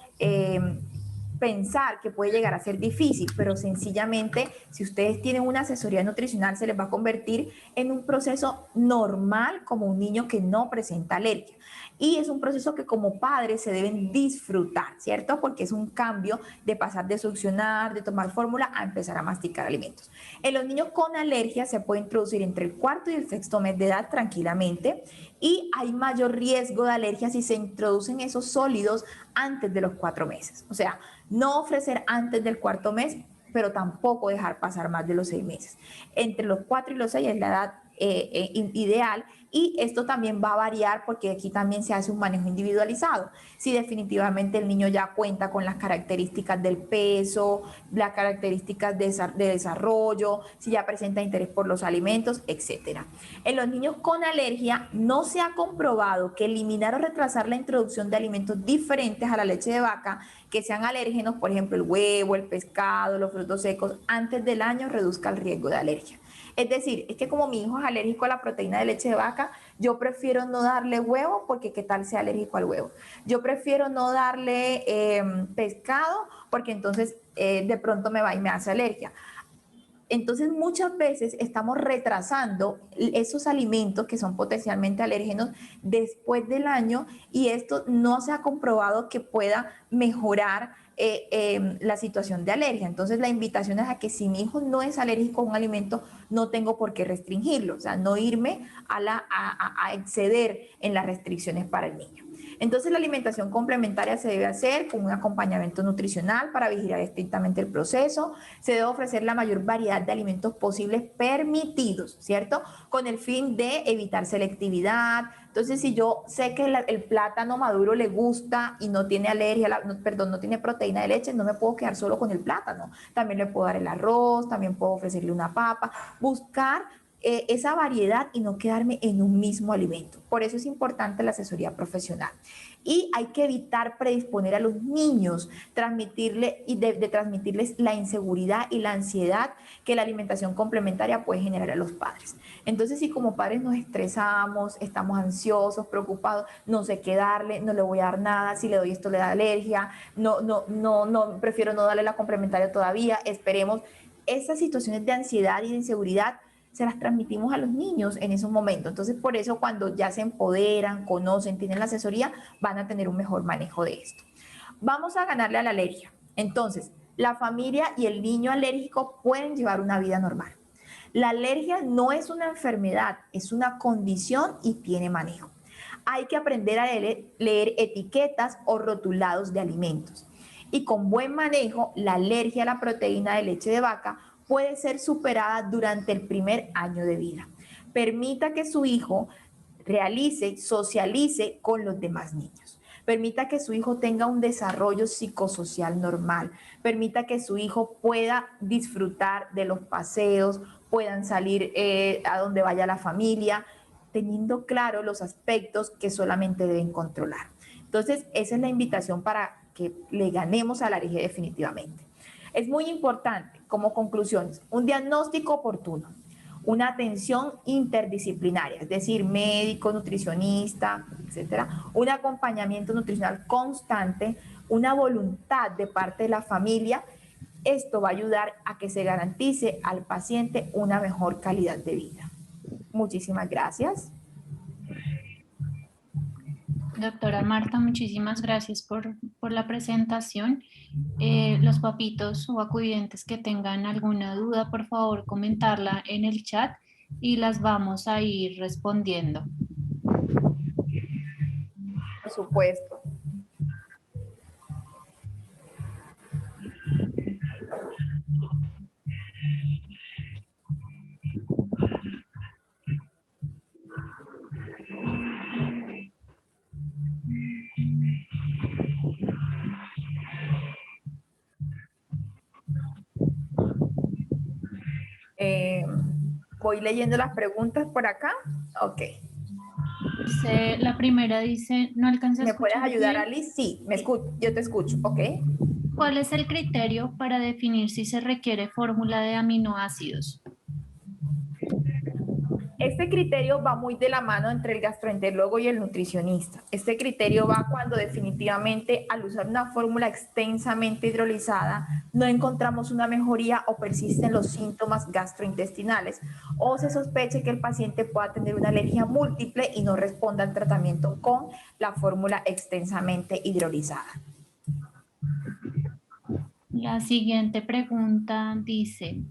Speaker 1: pensar que puede llegar a ser difícil, pero sencillamente si ustedes tienen una asesoría nutricional se les va a convertir en un proceso normal como un niño que no presenta alergia. Y es un proceso que como padres se deben disfrutar, ¿cierto? Porque es un cambio de pasar de succionar, de tomar fórmula a empezar a masticar alimentos. En los niños con alergia se puede introducir entre el 4º y el 6º mes de edad tranquilamente y hay mayor riesgo de alergia si se introducen esos sólidos antes de los 4 meses. O sea, no ofrecer antes del 4º mes, pero tampoco dejar pasar más de los 6 meses. Entre los 4 y los 6 es la edad ideal y esto también va a variar porque aquí también se hace un manejo individualizado. Si definitivamente el niño ya cuenta con las características del peso, las características de desarrollo, si ya presenta interés por los alimentos, etc. En los niños con alergia no se ha comprobado que eliminar o retrasar la introducción de alimentos diferentes a la leche de vaca que sean alérgenos, por ejemplo el huevo, el pescado, los frutos secos, antes del año reduzca el riesgo de alergia. Es decir, es que como mi hijo es alérgico a la proteína de leche de vaca, yo prefiero no darle huevo porque qué tal sea alérgico al huevo. Yo prefiero no darle pescado porque entonces de pronto me va y me hace alergia. Entonces, muchas veces estamos retrasando esos alimentos que son potencialmente alérgenos después del año y esto no se ha comprobado que pueda mejorar la situación de alergia. Entonces, la invitación es a que si mi hijo no es alérgico a un alimento, no tengo por qué restringirlo, o sea, no irme a exceder en las restricciones para el niño. Entonces la alimentación complementaria se debe hacer con un acompañamiento nutricional para vigilar estrictamente el proceso. Se debe ofrecer la mayor variedad de alimentos posibles permitidos, ¿cierto? Con el fin de evitar selectividad. Entonces, si yo sé que el plátano maduro le gusta y no tiene alergia, no tiene proteína de leche, no me puedo quedar solo con el plátano. También le puedo dar el arroz, también puedo ofrecerle una papa. Buscar esa variedad y no quedarme en un mismo alimento. Por eso es importante la asesoría profesional. Y hay que evitar predisponer a los niños, de transmitirles la inseguridad y la ansiedad que la alimentación complementaria puede generar a los padres. Entonces, si como padres nos estresamos, estamos ansiosos, preocupados, no sé qué darle, no le voy a dar nada, si le doy esto le da alergia, prefiero no darle la complementaria todavía, esperemos. Esas situaciones de ansiedad y de inseguridad se las transmitimos a los niños en esos momentos. Entonces, por eso cuando ya se empoderan, conocen, tienen la asesoría, van a tener un mejor manejo de esto. Vamos a ganarle a la alergia. Entonces, la familia y el niño alérgico pueden llevar una vida normal. La alergia no es una enfermedad, es una condición y tiene manejo. Hay que aprender a leer etiquetas o rotulados de alimentos. Y con buen manejo, la alergia a la proteína de leche de vaca puede ser superada durante el primer año de vida. Permita que su hijo socialice con los demás niños. Permita que su hijo tenga un desarrollo psicosocial normal. Permita que su hijo pueda disfrutar de los paseos, puedan salir a donde vaya la familia, teniendo claro los aspectos que solamente deben controlar. Entonces, esa es la invitación para que le ganemos a la alergia definitivamente. Es muy importante, como conclusiones, un diagnóstico oportuno, una atención interdisciplinaria, es decir, médico, nutricionista, etcétera, un acompañamiento nutricional constante, una voluntad de parte de la familia. Esto va a ayudar a que se garantice al paciente una mejor calidad de vida. Muchísimas gracias.
Speaker 3: Doctora Marta, muchísimas gracias por la presentación. Los papitos o acudientes que tengan alguna duda, por favor, comentarla en el chat y las vamos a ir respondiendo.
Speaker 1: Por supuesto. Voy leyendo las preguntas por acá. Ok.
Speaker 3: La primera dice, no alcancé a
Speaker 1: ¿Me
Speaker 3: escuchar.
Speaker 1: puedes ayudar,
Speaker 3: bien.
Speaker 1: Alice? Sí, yo te escucho. Ok.
Speaker 3: ¿Cuál es el criterio para definir si se requiere fórmula de aminoácidos?
Speaker 1: Este criterio va muy de la mano entre el gastroenterólogo y el nutricionista. Este criterio va cuando definitivamente al usar una fórmula extensamente hidrolizada no encontramos una mejoría o persisten los síntomas gastrointestinales o se sospeche que el paciente pueda tener una alergia múltiple y no responda al tratamiento con la fórmula extensamente hidrolizada.
Speaker 3: La siguiente pregunta dice,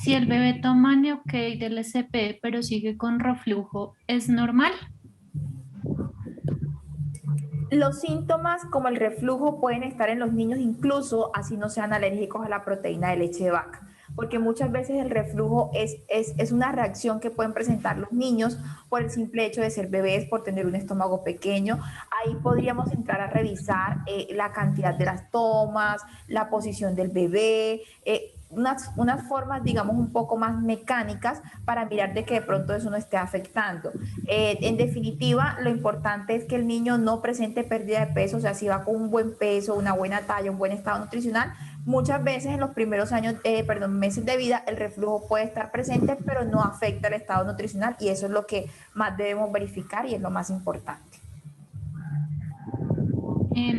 Speaker 3: si el bebé toma Neocate del SP pero sigue con reflujo, ¿es normal?
Speaker 1: Los síntomas como el reflujo pueden estar en los niños incluso así no sean alérgicos a la proteína de leche de vaca, porque muchas veces el reflujo es una reacción que pueden presentar los niños por el simple hecho de ser bebés, por tener un estómago pequeño. Ahí podríamos entrar a revisar la cantidad de las tomas, la posición del bebé, unas formas, digamos, un poco más mecánicas para mirar de que de pronto eso no esté afectando. En definitiva, lo importante es que el niño no presente pérdida de peso, o sea, si va con un buen peso, una buena talla, un buen estado nutricional, muchas veces en los primeros meses de vida, el reflujo puede estar presente, pero no afecta el estado nutricional y eso es lo que más debemos verificar y es lo más importante.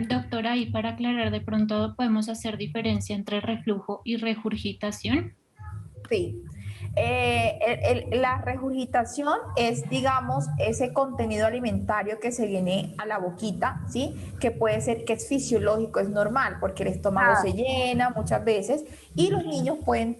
Speaker 3: Doctora, y para aclarar, de pronto podemos hacer diferencia entre reflujo y regurgitación.
Speaker 1: Sí. La regurgitación es, digamos, ese contenido alimentario que se viene a la boquita, ¿sí? Que puede ser que es fisiológico, es normal, porque el estómago se llena muchas veces y los niños pueden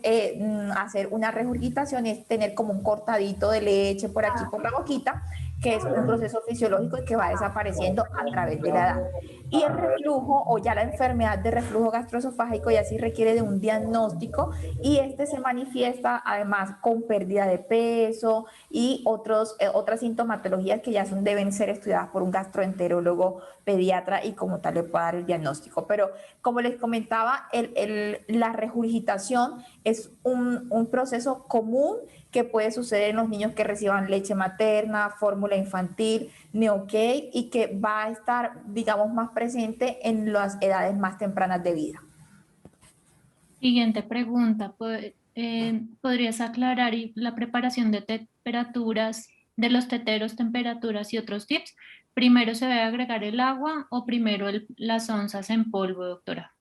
Speaker 1: hacer una regurgitación, es tener como un cortadito de leche por aquí, por la boquita, que es un proceso fisiológico y que va desapareciendo a través de la edad. Y el reflujo o ya la enfermedad de reflujo gastroesofágico ya sí requiere de un diagnóstico y este se manifiesta además con pérdida de peso y otras sintomatologías que ya deben ser estudiadas por un gastroenterólogo pediatra y como tal le puede dar el diagnóstico. Pero como les comentaba, la regurgitación es un proceso común que puede suceder en los niños que reciban leche materna, fórmula infantil, Neocay y que va a estar, digamos, más presente en las edades más tempranas de vida.
Speaker 3: Siguiente pregunta. ¿Podrías aclarar la preparación de temperaturas, de los teteros, temperaturas y otros tips? ¿Primero se debe agregar el agua o primero las onzas en polvo, doctora?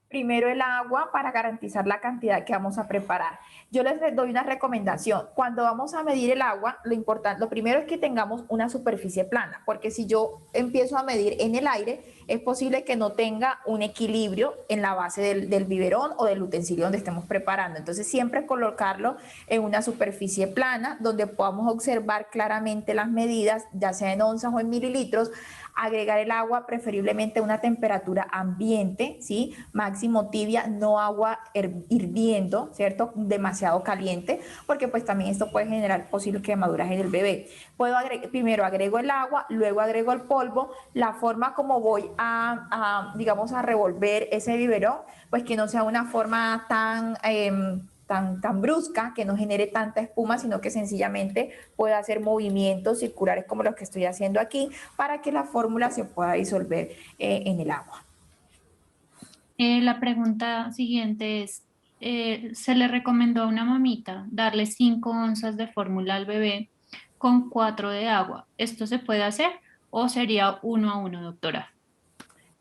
Speaker 1: Primero el agua para garantizar la cantidad que vamos a preparar. Yo les doy una recomendación. Cuando vamos a medir el agua, lo primero es que tengamos una superficie plana, porque si yo empiezo a medir en el aire, es posible que no tenga un equilibrio en la base del biberón o del utensilio donde estemos preparando. Entonces, siempre colocarlo en una superficie plana donde podamos observar claramente las medidas, ya sea en onzas o en mililitros, agregar el agua preferiblemente a una temperatura ambiente, ¿sí? Máximo tibia, no agua hirviendo, ¿cierto? Demasiado caliente, porque pues también esto puede generar posible quemaduras en el bebé. Primero agrego el agua, luego agrego el polvo, la forma como voy digamos, a revolver ese biberón, pues que no sea una forma tan brusca, que no genere tanta espuma, sino que sencillamente pueda hacer movimientos circulares como los que estoy haciendo aquí para que la fórmula se pueda disolver en el agua.
Speaker 3: La pregunta siguiente es, ¿se le recomendó a una mamita darle 5 onzas de fórmula al bebé con 4 de agua? ¿Esto se puede hacer o sería 1 a 1, doctora?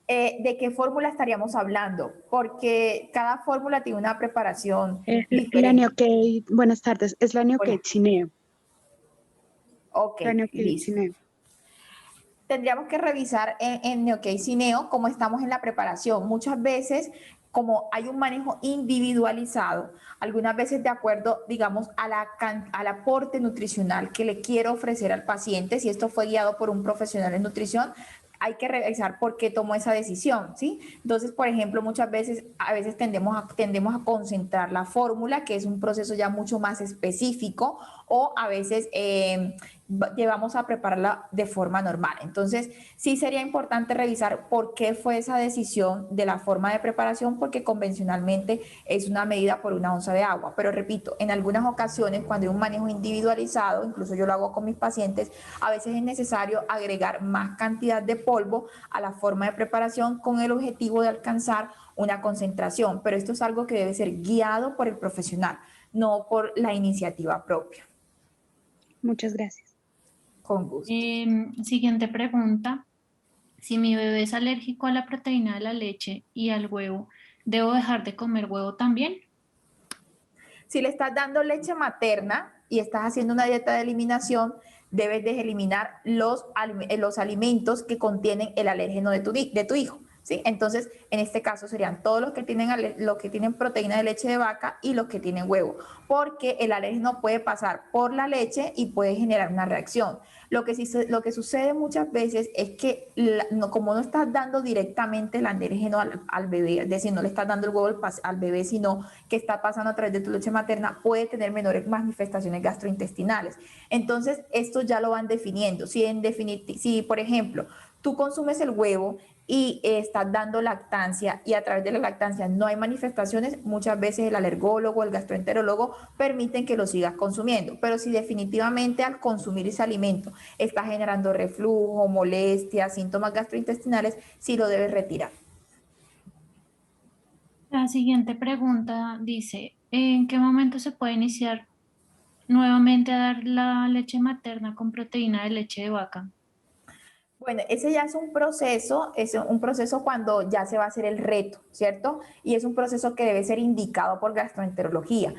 Speaker 1: ¿De qué fórmula estaríamos hablando? Porque cada fórmula tiene una preparación
Speaker 4: La
Speaker 1: diferente.
Speaker 4: Neocate, buenas tardes, es la
Speaker 1: Hola.
Speaker 4: Neocate Cineo.
Speaker 1: Ok,
Speaker 4: La Neocate
Speaker 1: listo.
Speaker 4: Cineo.
Speaker 1: Tendríamos que revisar en Neocay-Cineo cómo estamos en la preparación. Muchas veces, como hay un manejo individualizado, algunas veces de acuerdo, digamos, al aporte nutricional que le quiero ofrecer al paciente, si esto fue guiado por un profesional en nutrición, hay que revisar por qué tomó esa decisión, ¿sí? Entonces, por ejemplo, a veces tendemos a concentrar la fórmula, que es un proceso ya mucho más específico, o a veces llevamos a prepararla de forma normal. Entonces, sí sería importante revisar por qué fue esa decisión de la forma de preparación, porque convencionalmente es una medida por 1 onza de agua. Pero repito, en algunas ocasiones, cuando hay un manejo individualizado, incluso yo lo hago con mis pacientes, a veces es necesario agregar más cantidad de polvo a la forma de preparación con el objetivo de alcanzar una concentración. Pero esto es algo que debe ser guiado por el profesional, no por la iniciativa propia.
Speaker 4: Muchas gracias.
Speaker 1: Con gusto.
Speaker 3: Siguiente pregunta. Si mi bebé es alérgico a la proteína de la leche y al huevo, ¿debo dejar de comer huevo también?
Speaker 1: Si le estás dando leche materna y estás haciendo una dieta de eliminación, debes de eliminar los alimentos que contienen el alérgeno de tu hijo. ¿Sí? Entonces, en este caso serían todos los que tienen proteína de leche de vaca y los que tienen huevo, porque el alérgeno puede pasar por la leche y puede generar una reacción. Lo que sucede muchas veces es que como no estás dando directamente el alérgeno al bebé, es decir, no le estás dando el huevo al bebé, sino que está pasando a través de tu leche materna, puede tener menores manifestaciones gastrointestinales. Entonces, esto ya lo van definiendo. Si por ejemplo, tú consumes el huevo y estás dando lactancia y a través de la lactancia no hay manifestaciones, muchas veces el alergólogo, el gastroenterólogo permiten que lo sigas consumiendo. Pero si definitivamente al consumir ese alimento está generando reflujo, molestias, síntomas gastrointestinales, sí lo debes retirar.
Speaker 3: La siguiente pregunta dice, ¿en qué momento se puede iniciar nuevamente a dar la leche materna con proteína de leche de vaca?
Speaker 1: Bueno, ese ya es un proceso cuando ya se va a hacer el reto, ¿cierto? Y es un proceso que debe ser indicado por gastroenterología.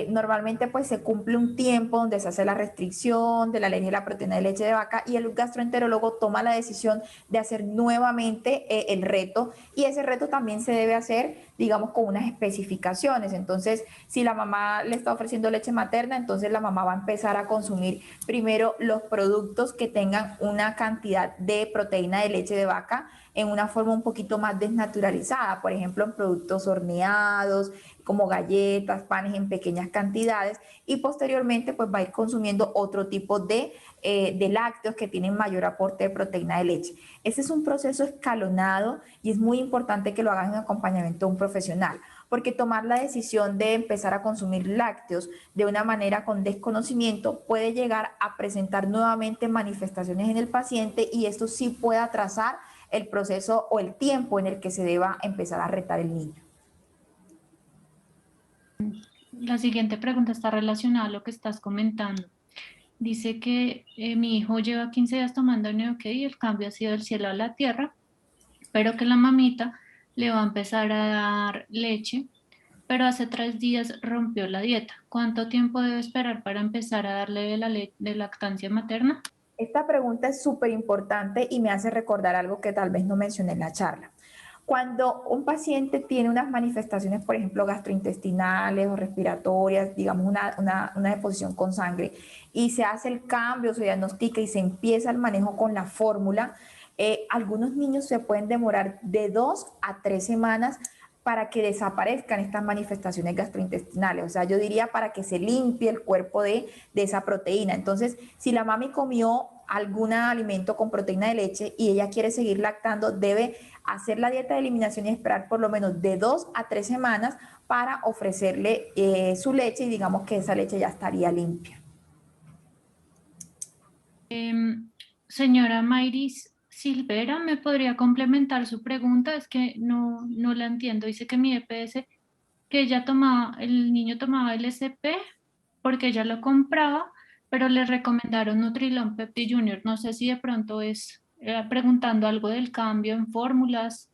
Speaker 1: Normalmente pues se cumple un tiempo donde se hace la restricción de la alergia a la proteína de leche de vaca y el gastroenterólogo toma la decisión de hacer nuevamente el reto y ese reto también se debe hacer, digamos, con unas especificaciones. Entonces, si la mamá le está ofreciendo leche materna, entonces la mamá va a empezar a consumir primero los productos que tengan una cantidad de proteína de leche de vaca en una forma un poquito más desnaturalizada, por ejemplo, en productos horneados, como galletas, panes en pequeñas cantidades y posteriormente pues va a ir consumiendo otro tipo de lácteos que tienen mayor aporte de proteína de leche. Ese es un proceso escalonado y es muy importante que lo hagan en acompañamiento de un profesional, porque tomar la decisión de empezar a consumir lácteos de una manera con desconocimiento puede llegar a presentar nuevamente manifestaciones en el paciente y esto sí puede atrasar el proceso o el tiempo en el que se deba empezar a retar el niño.
Speaker 3: La siguiente pregunta está relacionada a lo que estás comentando. Dice que mi hijo lleva 15 días tomando NeoK y el cambio ha sido del cielo a la tierra, pero que la mamita le va a empezar a dar leche, pero hace 3 días rompió la dieta. ¿Cuánto tiempo debe esperar para empezar a darle de lactancia materna?
Speaker 1: Esta pregunta es súper importante y me hace recordar algo que tal vez no mencioné en la charla. Cuando un paciente tiene unas manifestaciones, por ejemplo, gastrointestinales o respiratorias, digamos una deposición con sangre, y se hace el cambio, se diagnostica y se empieza el manejo con la fórmula, algunos niños se pueden demorar de 2 a 3 semanas para que desaparezcan estas manifestaciones gastrointestinales. O sea, yo diría para que se limpie el cuerpo de esa proteína. Entonces, si la mami comió algún alimento con proteína de leche y ella quiere seguir lactando, debe hacer la dieta de eliminación y esperar por lo menos de 2 a 3 semanas para ofrecerle su leche y digamos que esa leche ya estaría limpia.
Speaker 3: Señora Mayris Silvera, ¿me podría complementar su pregunta? Es que no la entiendo. Dice que mi EPS, que ella tomaba, el niño tomaba el SP porque ella lo compraba, pero le recomendaron Nutrilon Pepti Junior. No sé si de pronto es preguntando algo del cambio en fórmulas,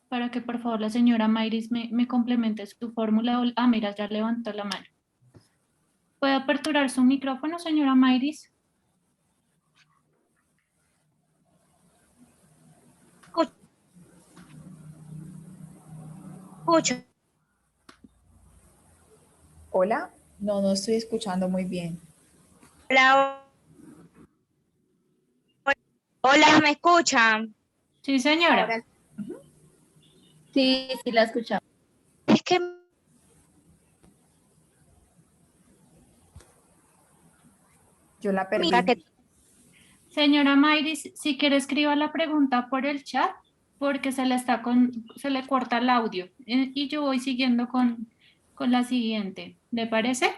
Speaker 3: para que por favor la señora Mayris me complemente su fórmula. Ah, mira, ya levantó la mano. ¿Puede aperturar su micrófono, señora Mayris?
Speaker 5: Escucho.
Speaker 1: Hola, no estoy escuchando muy bien.
Speaker 5: Hola, hola, ¿me escuchan?
Speaker 3: Sí, señora.
Speaker 1: Ahora,
Speaker 6: Sí, sí la escuchamos.
Speaker 5: Es que
Speaker 1: yo la perdí.
Speaker 5: mira que
Speaker 3: Señora Mayris, si quiere escriba la pregunta por el chat porque se le corta el audio y yo voy siguiendo con la siguiente. ¿Le parece?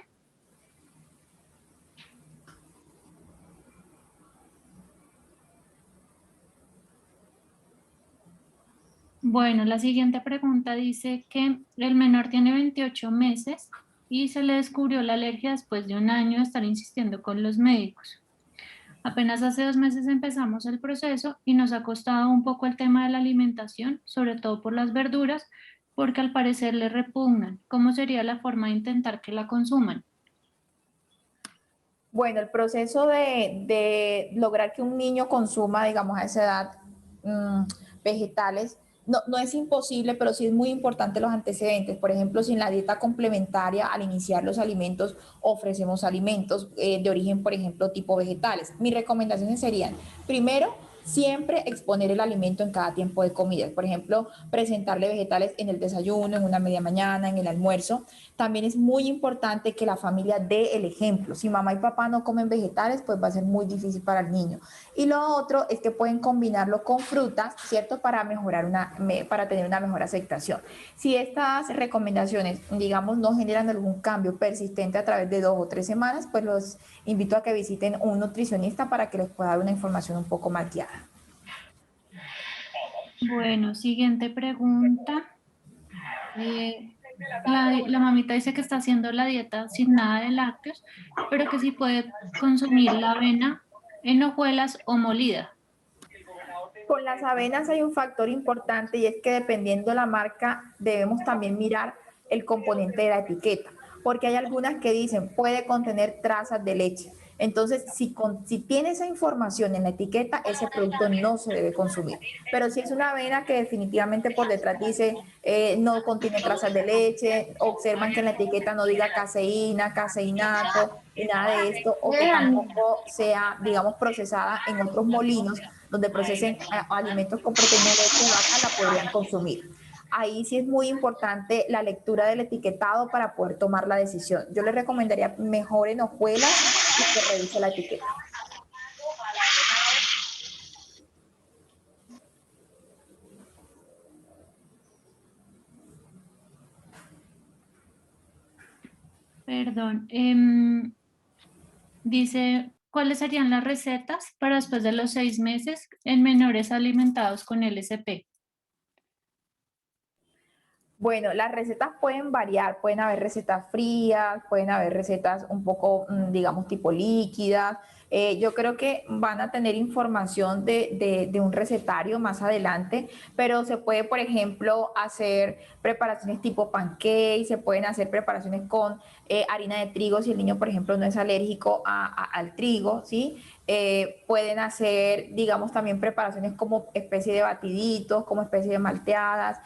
Speaker 3: Bueno, la siguiente pregunta dice que el menor tiene 28 meses y se le descubrió la alergia después de un año de estar insistiendo con los médicos. Apenas hace 2 meses empezamos el proceso y nos ha costado un poco el tema de la alimentación, sobre todo por las verduras, porque al parecer le repugnan. ¿Cómo sería la forma de intentar que la consuman?
Speaker 1: Bueno, el proceso de lograr que un niño consuma, digamos, a esa edad, vegetales, no es imposible, pero sí es muy importante los antecedentes. Por ejemplo, si en la dieta complementaria, al iniciar los alimentos, ofrecemos alimentos de origen, por ejemplo, tipo vegetales. Mis recomendaciones serían, primero, siempre exponer el alimento en cada tiempo de comida. Por ejemplo, presentarle vegetales en el desayuno, en una media mañana, en el almuerzo. También es muy importante que la familia dé el ejemplo. Si mamá y papá no comen vegetales, pues va a ser muy difícil para el niño. Y lo otro es que pueden combinarlo con frutas, ¿cierto? Para tener una mejor aceptación. Si estas recomendaciones, digamos, no generan algún cambio persistente a través de 2 o 3 semanas, pues los invito a que visiten un nutricionista para que les pueda dar una información un poco más guiada.
Speaker 3: Bueno, siguiente pregunta. La mamita dice que está haciendo la dieta sin nada de lácteos, pero que sí puede consumir la avena en hojuelas o molida.
Speaker 1: Con las avenas hay un factor importante y es que dependiendo de la marca debemos también mirar el componente de la etiqueta, porque hay algunas que dicen puede contener trazas de leche. Entonces, si tiene esa información en la etiqueta, ese producto no se debe consumir. Pero si es una avena que definitivamente por detrás dice no contiene trazas de leche, observan que en la etiqueta no diga caseína, caseinato y nada de esto, o que tampoco sea, digamos, procesada en otros molinos donde procesen alimentos con proteína de leche de vaca, la podrían consumir. Ahí sí es muy importante la lectura del etiquetado para poder tomar la decisión. Yo les recomendaría mejor en hojuelas y que revise la etiqueta.
Speaker 3: Perdón. Dice, ¿cuáles serían las recetas para después de los 6 meses en menores alimentados con LSP?
Speaker 1: Bueno, las recetas pueden variar, pueden haber recetas frías, pueden haber recetas un poco, digamos, tipo líquidas. Yo creo que van a tener información de un recetario más adelante, pero se puede, por ejemplo, hacer preparaciones tipo pancake, se pueden hacer preparaciones con harina de trigo si el niño, por ejemplo, no es alérgico al trigo, ¿sí? Pueden hacer, digamos, también preparaciones como especie de batiditos, como especie de malteadas,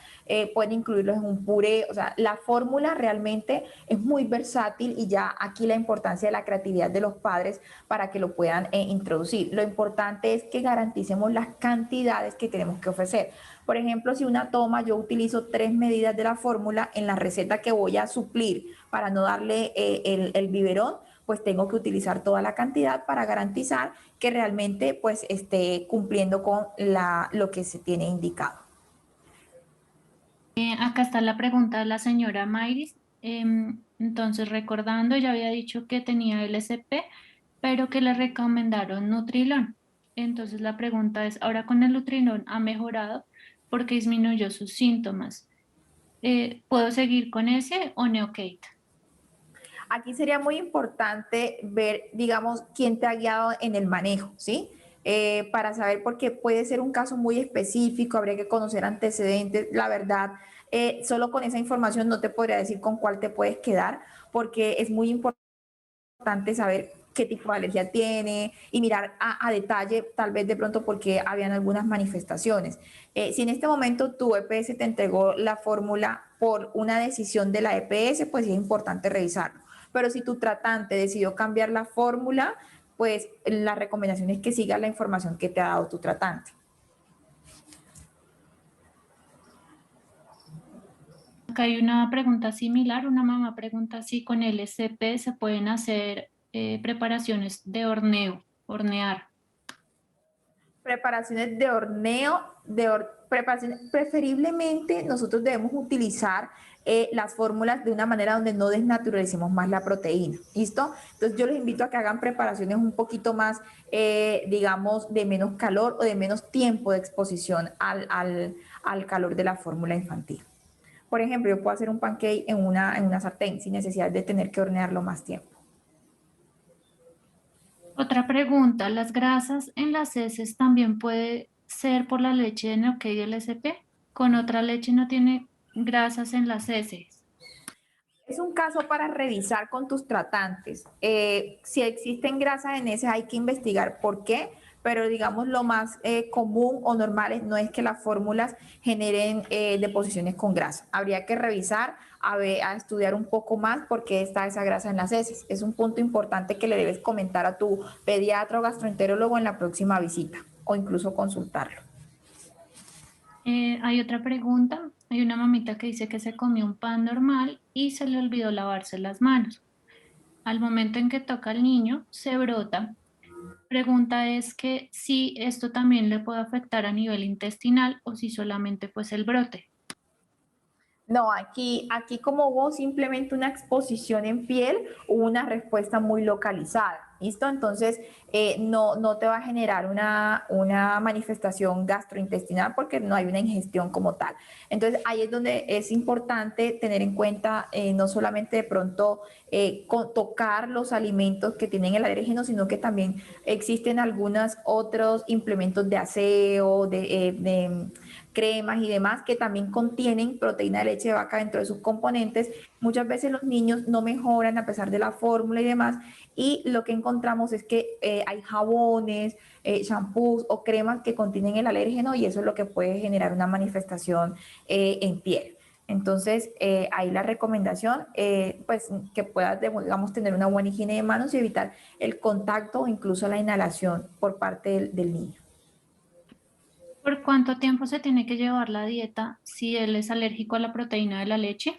Speaker 1: pueden incluirlos en un puré, o sea, la fórmula realmente es muy versátil y ya aquí la importancia de la creatividad de los padres para que lo puedan introducir. Lo importante es que garanticemos las cantidades que tenemos que ofrecer. Por ejemplo, si una toma, yo utilizo 3 medidas de la fórmula en la receta que voy a suplir para no darle el biberón, pues tengo que utilizar toda la cantidad para garantizar que realmente pues esté cumpliendo con lo que se tiene indicado.
Speaker 3: Acá está la pregunta de la señora Mayris. Entonces, recordando, ya había dicho que tenía LSP, pero que le recomendaron Nutrilon. Entonces, la pregunta es, ¿ahora con el Nutrilon ha mejorado porque disminuyó sus síntomas? ¿Puedo seguir con ese o Neocate?
Speaker 1: Aquí sería muy importante ver, digamos, quién te ha guiado en el manejo, ¿sí? Para saber, porque puede ser un caso muy específico, habría que conocer antecedentes. La verdad, solo con esa información no te podría decir con cuál te puedes quedar, porque es muy importante saber qué tipo de alergia tiene y mirar a detalle, tal vez de pronto porque habían algunas manifestaciones. Si en este momento tu EPS te entregó la fórmula por una decisión de la EPS, pues es importante revisarlo. Pero si tu tratante decidió cambiar la fórmula, pues la recomendación es que sigas la información que te ha dado tu tratante.
Speaker 3: Acá hay una pregunta similar, una mamá pregunta si con LSP se pueden hacer preparaciones de horneo, hornear.
Speaker 1: Preparaciones de horneo, preparaciones, preferiblemente nosotros debemos utilizar las fórmulas de una manera donde no desnaturalicemos más la proteína, ¿listo? Entonces yo les invito a que hagan preparaciones un poquito más, digamos, de menos calor o de menos tiempo de exposición al calor de la fórmula infantil. Por ejemplo, yo puedo hacer un pancake en una sartén sin necesidad de tener que hornearlo más tiempo.
Speaker 3: Otra pregunta, ¿las grasas en las heces también puede ser por la leche de Neocate y LSP? Con otra leche no tiene grasas en las heces.
Speaker 1: Es un caso para revisar con tus tratantes. Si existen grasas en ese, hay que investigar por qué, pero digamos lo más común o normal no es que las fórmulas generen deposiciones con grasa. Habría que revisar, a estudiar un poco más por qué está esa grasa en las heces. Es un punto importante que le debes comentar a tu pediatra o gastroenterólogo en la próxima visita o incluso consultarlo.
Speaker 3: Hay otra pregunta, hay una mamita que dice que se comió un pan normal y se le olvidó lavarse las manos. Al momento en que toca al niño, se brota. Pregunta es que si esto también le puede afectar a nivel intestinal o si solamente pues el brote.
Speaker 1: No, aquí como hubo simplemente una exposición en piel, hubo una respuesta muy localizada, ¿listo? Entonces, no te va a generar una manifestación gastrointestinal porque no hay una ingestión como tal. Entonces, ahí es donde es importante tener en cuenta no solamente de pronto tocar los alimentos que tienen el alérgeno, sino que también existen algunos otros implementos de aseo, de cremas y demás que también contienen proteína de leche de vaca dentro de sus componentes. Muchas veces los niños no mejoran a pesar de la fórmula y demás, y lo que encontramos es que hay jabones, shampoos o cremas que contienen el alérgeno y eso es lo que puede generar una manifestación en piel. Entonces, ahí la recomendación, pues que puedas, digamos, tener una buena higiene de manos y evitar el contacto o incluso la inhalación por parte del niño.
Speaker 3: ¿Por cuánto tiempo se tiene que llevar la dieta si él es alérgico a la proteína de la leche?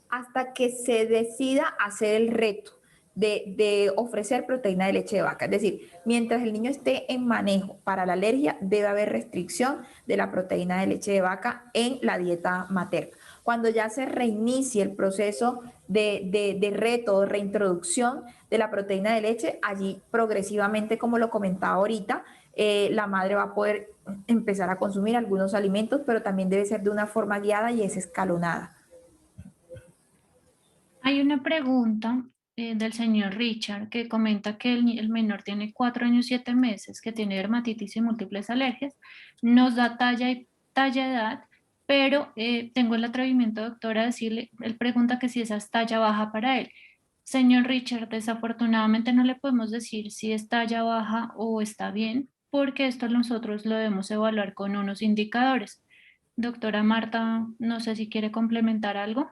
Speaker 1: Hasta que se decida hacer el reto de ofrecer proteína de leche de vaca. Es decir, mientras el niño esté en manejo para la alergia, debe haber restricción de la proteína de leche de vaca en la dieta materna. Cuando ya se reinicie el proceso de reto, de reintroducción de la proteína de leche, allí progresivamente, como lo comentaba ahorita, la madre va a poder empezar a consumir algunos alimentos, pero también debe ser de una forma guiada y es escalonada.
Speaker 3: Hay una pregunta del señor Richard que comenta que el menor tiene 4 años 7 meses, que tiene dermatitis y múltiples alergias, nos da talla de edad, pero tengo el atrevimiento, doctora, a decirle, él pregunta que si esa es talla baja para él. Señor Richard, desafortunadamente no le podemos decir si es talla baja o está bien, porque esto nosotros lo debemos evaluar con unos indicadores. Doctora Marta, no sé si quiere complementar algo.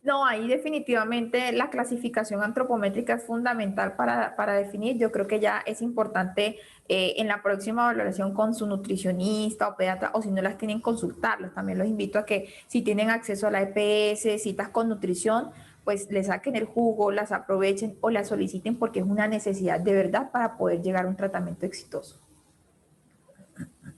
Speaker 1: No, ahí definitivamente la clasificación antropométrica es fundamental para definir. Yo creo que ya es importante en la próxima valoración con su nutricionista o pediatra, o si no las tienen, consultarlos. También los invito a que si tienen acceso a la EPS, citas con nutrición, pues le saquen el jugo, las aprovechen o las soliciten porque es una necesidad de verdad para poder llegar a un tratamiento exitoso.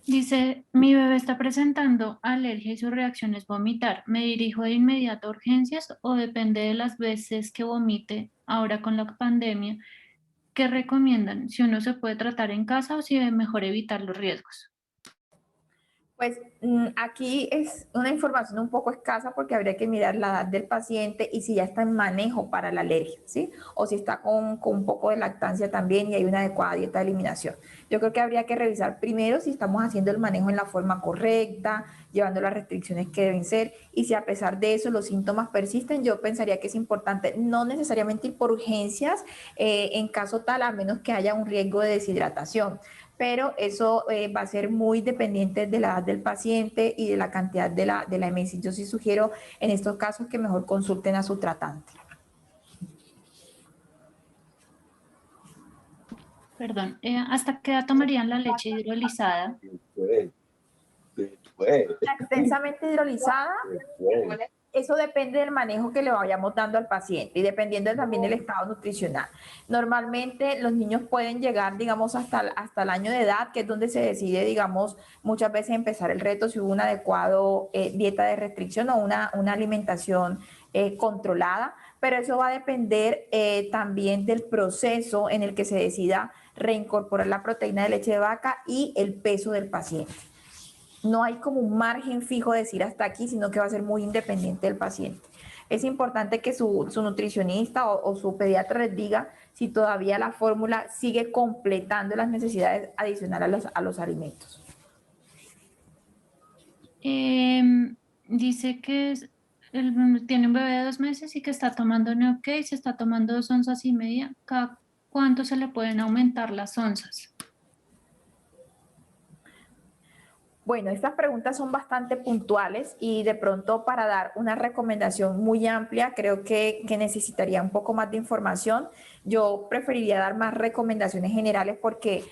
Speaker 3: Dice, mi bebé está presentando alergia y su reacción es vomitar. ¿Me dirijo de inmediato a urgencias o depende de las veces que vomite ahora con la pandemia? ¿Qué recomiendan? ¿Si uno se puede tratar en casa o si es mejor evitar los riesgos?
Speaker 1: Pues aquí es una información un poco escasa porque habría que mirar la edad del paciente y si ya está en manejo para la alergia, ¿sí? O si está con un poco de lactancia también y hay una adecuada dieta de eliminación. Yo creo que habría que revisar primero si estamos haciendo el manejo en la forma correcta, llevando las restricciones que deben ser y si a pesar de eso los síntomas persisten, yo pensaría que es importante no necesariamente ir por urgencias en caso tal, a menos que haya un riesgo de deshidratación, pero eso va a ser muy dependiente de la edad del paciente y de la cantidad de la MS. Yo sí sugiero en estos casos que mejor consulten a su tratante.
Speaker 3: Perdón, ¿hasta qué edad tomarían la leche hidrolizada?
Speaker 1: Extensamente hidrolizada, eso depende del manejo que le vayamos dando al paciente y dependiendo también del estado nutricional. Normalmente los niños pueden llegar, digamos, hasta el año de edad, que es donde se decide, digamos, muchas veces empezar el reto si hubo una adecuada dieta de restricción o una alimentación controlada, pero eso va a depender también del proceso en el que se decida reincorporar la proteína de leche de vaca y el peso del paciente. No hay como un margen fijo de decir hasta aquí, sino que va a ser muy independiente del paciente. Es importante que su nutricionista o su pediatra les diga si todavía la fórmula sigue completando las necesidades adicionales a los alimentos.
Speaker 3: Dice que tiene un bebé de 2 meses y que está tomando Neocase, se está tomando 2 onzas y media. ¿Cada cuánto se le pueden aumentar las onzas?
Speaker 1: Bueno, estas preguntas son bastante puntuales y de pronto para dar una recomendación muy amplia creo que necesitaría un poco más de información. Yo preferiría dar más recomendaciones generales porque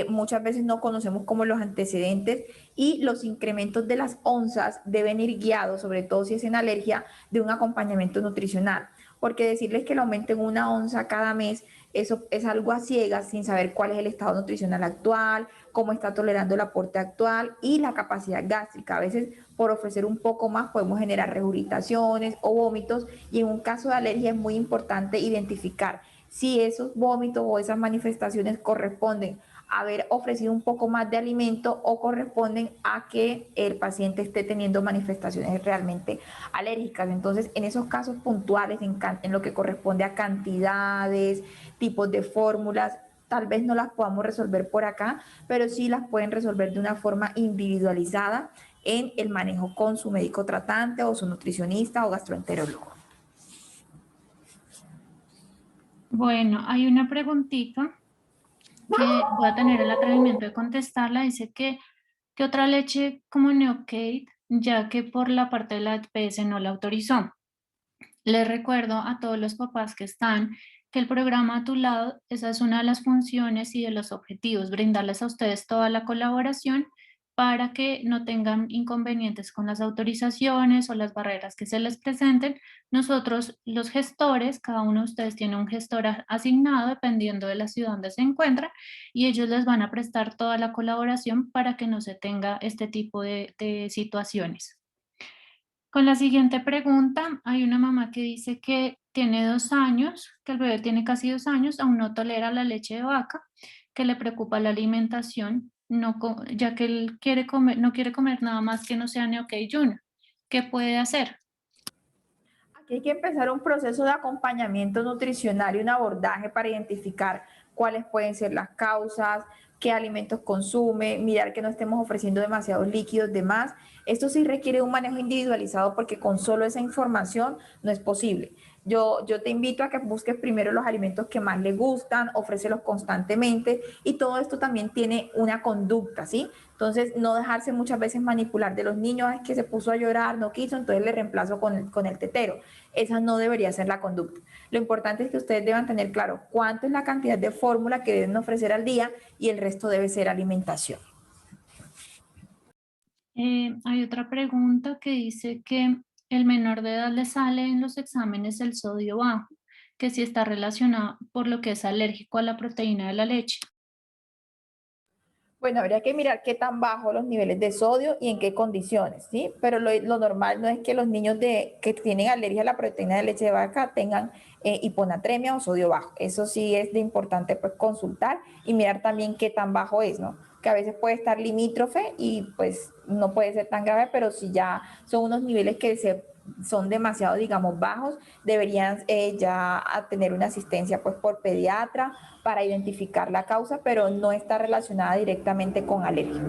Speaker 1: muchas veces no conocemos como los antecedentes y los incrementos de las onzas deben ir guiados, sobre todo si es en alergia, de un acompañamiento nutricional. Porque decirles que le aumenten 1 onza cada mes, eso es algo a ciegas, sin saber cuál es el estado nutricional actual, cómo está tolerando el aporte actual y la capacidad gástrica. A veces por ofrecer un poco más podemos generar regurgitaciones o vómitos, y en un caso de alergia es muy importante identificar si esos vómitos o esas manifestaciones corresponden a haber ofrecido un poco más de alimento o corresponden a que el paciente esté teniendo manifestaciones realmente alérgicas. Entonces, en esos casos puntuales, en lo que corresponde a cantidades, tipos de fórmulas, tal vez no las podamos resolver por acá, pero sí las pueden resolver de una forma individualizada en el manejo con su médico tratante o su nutricionista o gastroenterólogo.
Speaker 3: Bueno, hay una preguntita que voy a tener el atrevimiento de contestarla. Dice que otra leche como Neocate, ya que por la parte de la EPS no la autorizó. Les recuerdo a todos los papás que están que el programa A Tu Lado, esa es una de las funciones y de los objetivos, brindarles a ustedes toda la colaboración para que no tengan inconvenientes con las autorizaciones o las barreras que se les presenten. Nosotros, los gestores, cada uno de ustedes tiene un gestor asignado dependiendo de la ciudad donde se encuentra, y ellos les van a prestar toda la colaboración para que no se tenga este tipo de situaciones. Con la siguiente pregunta, hay una mamá que dice que tiene 2 años, que el bebé tiene casi 2 años, aún no tolera la leche de vaca, que le preocupa la alimentación, ya que él no quiere comer nada más que no sea Neocate Junior. ¿Qué puede hacer?
Speaker 1: Aquí hay que empezar un proceso de acompañamiento nutricional y un abordaje para identificar cuáles pueden ser las causas, qué alimentos consume, mirar que no estemos ofreciendo demasiados líquidos de más. Esto sí requiere un manejo individualizado porque con solo esa información no es posible. Yo te invito a que busques primero los alimentos que más le gustan, ofrécelos constantemente, y todo esto también tiene una conducta, ¿sí? Entonces, no dejarse muchas veces manipular de los niños, es que se puso a llorar, no quiso, entonces le reemplazo con el tetero. Esa no debería ser la conducta. Lo importante es que ustedes deban tener claro cuánto es la cantidad de fórmula que deben ofrecer al día, y el resto debe ser alimentación.
Speaker 3: Hay otra pregunta que dice que el menor de edad le sale en los exámenes el sodio bajo, que si está relacionado por lo que es alérgico a la proteína de la leche.
Speaker 1: Bueno, habría que mirar qué tan bajos los niveles de sodio y en qué condiciones, ¿sí? Pero lo normal no es que los niños que tienen alergia a la proteína de leche de vaca tengan hiponatremia o sodio bajo. Eso sí es de importante, pues, consultar y mirar también qué tan bajo es, ¿no? Que a veces puede estar limítrofe y pues no puede ser tan grave, pero si ya son unos niveles que son demasiado, digamos, bajos, deberían ya tener una asistencia pues por pediatra para identificar la causa, pero no está relacionada directamente con alergia.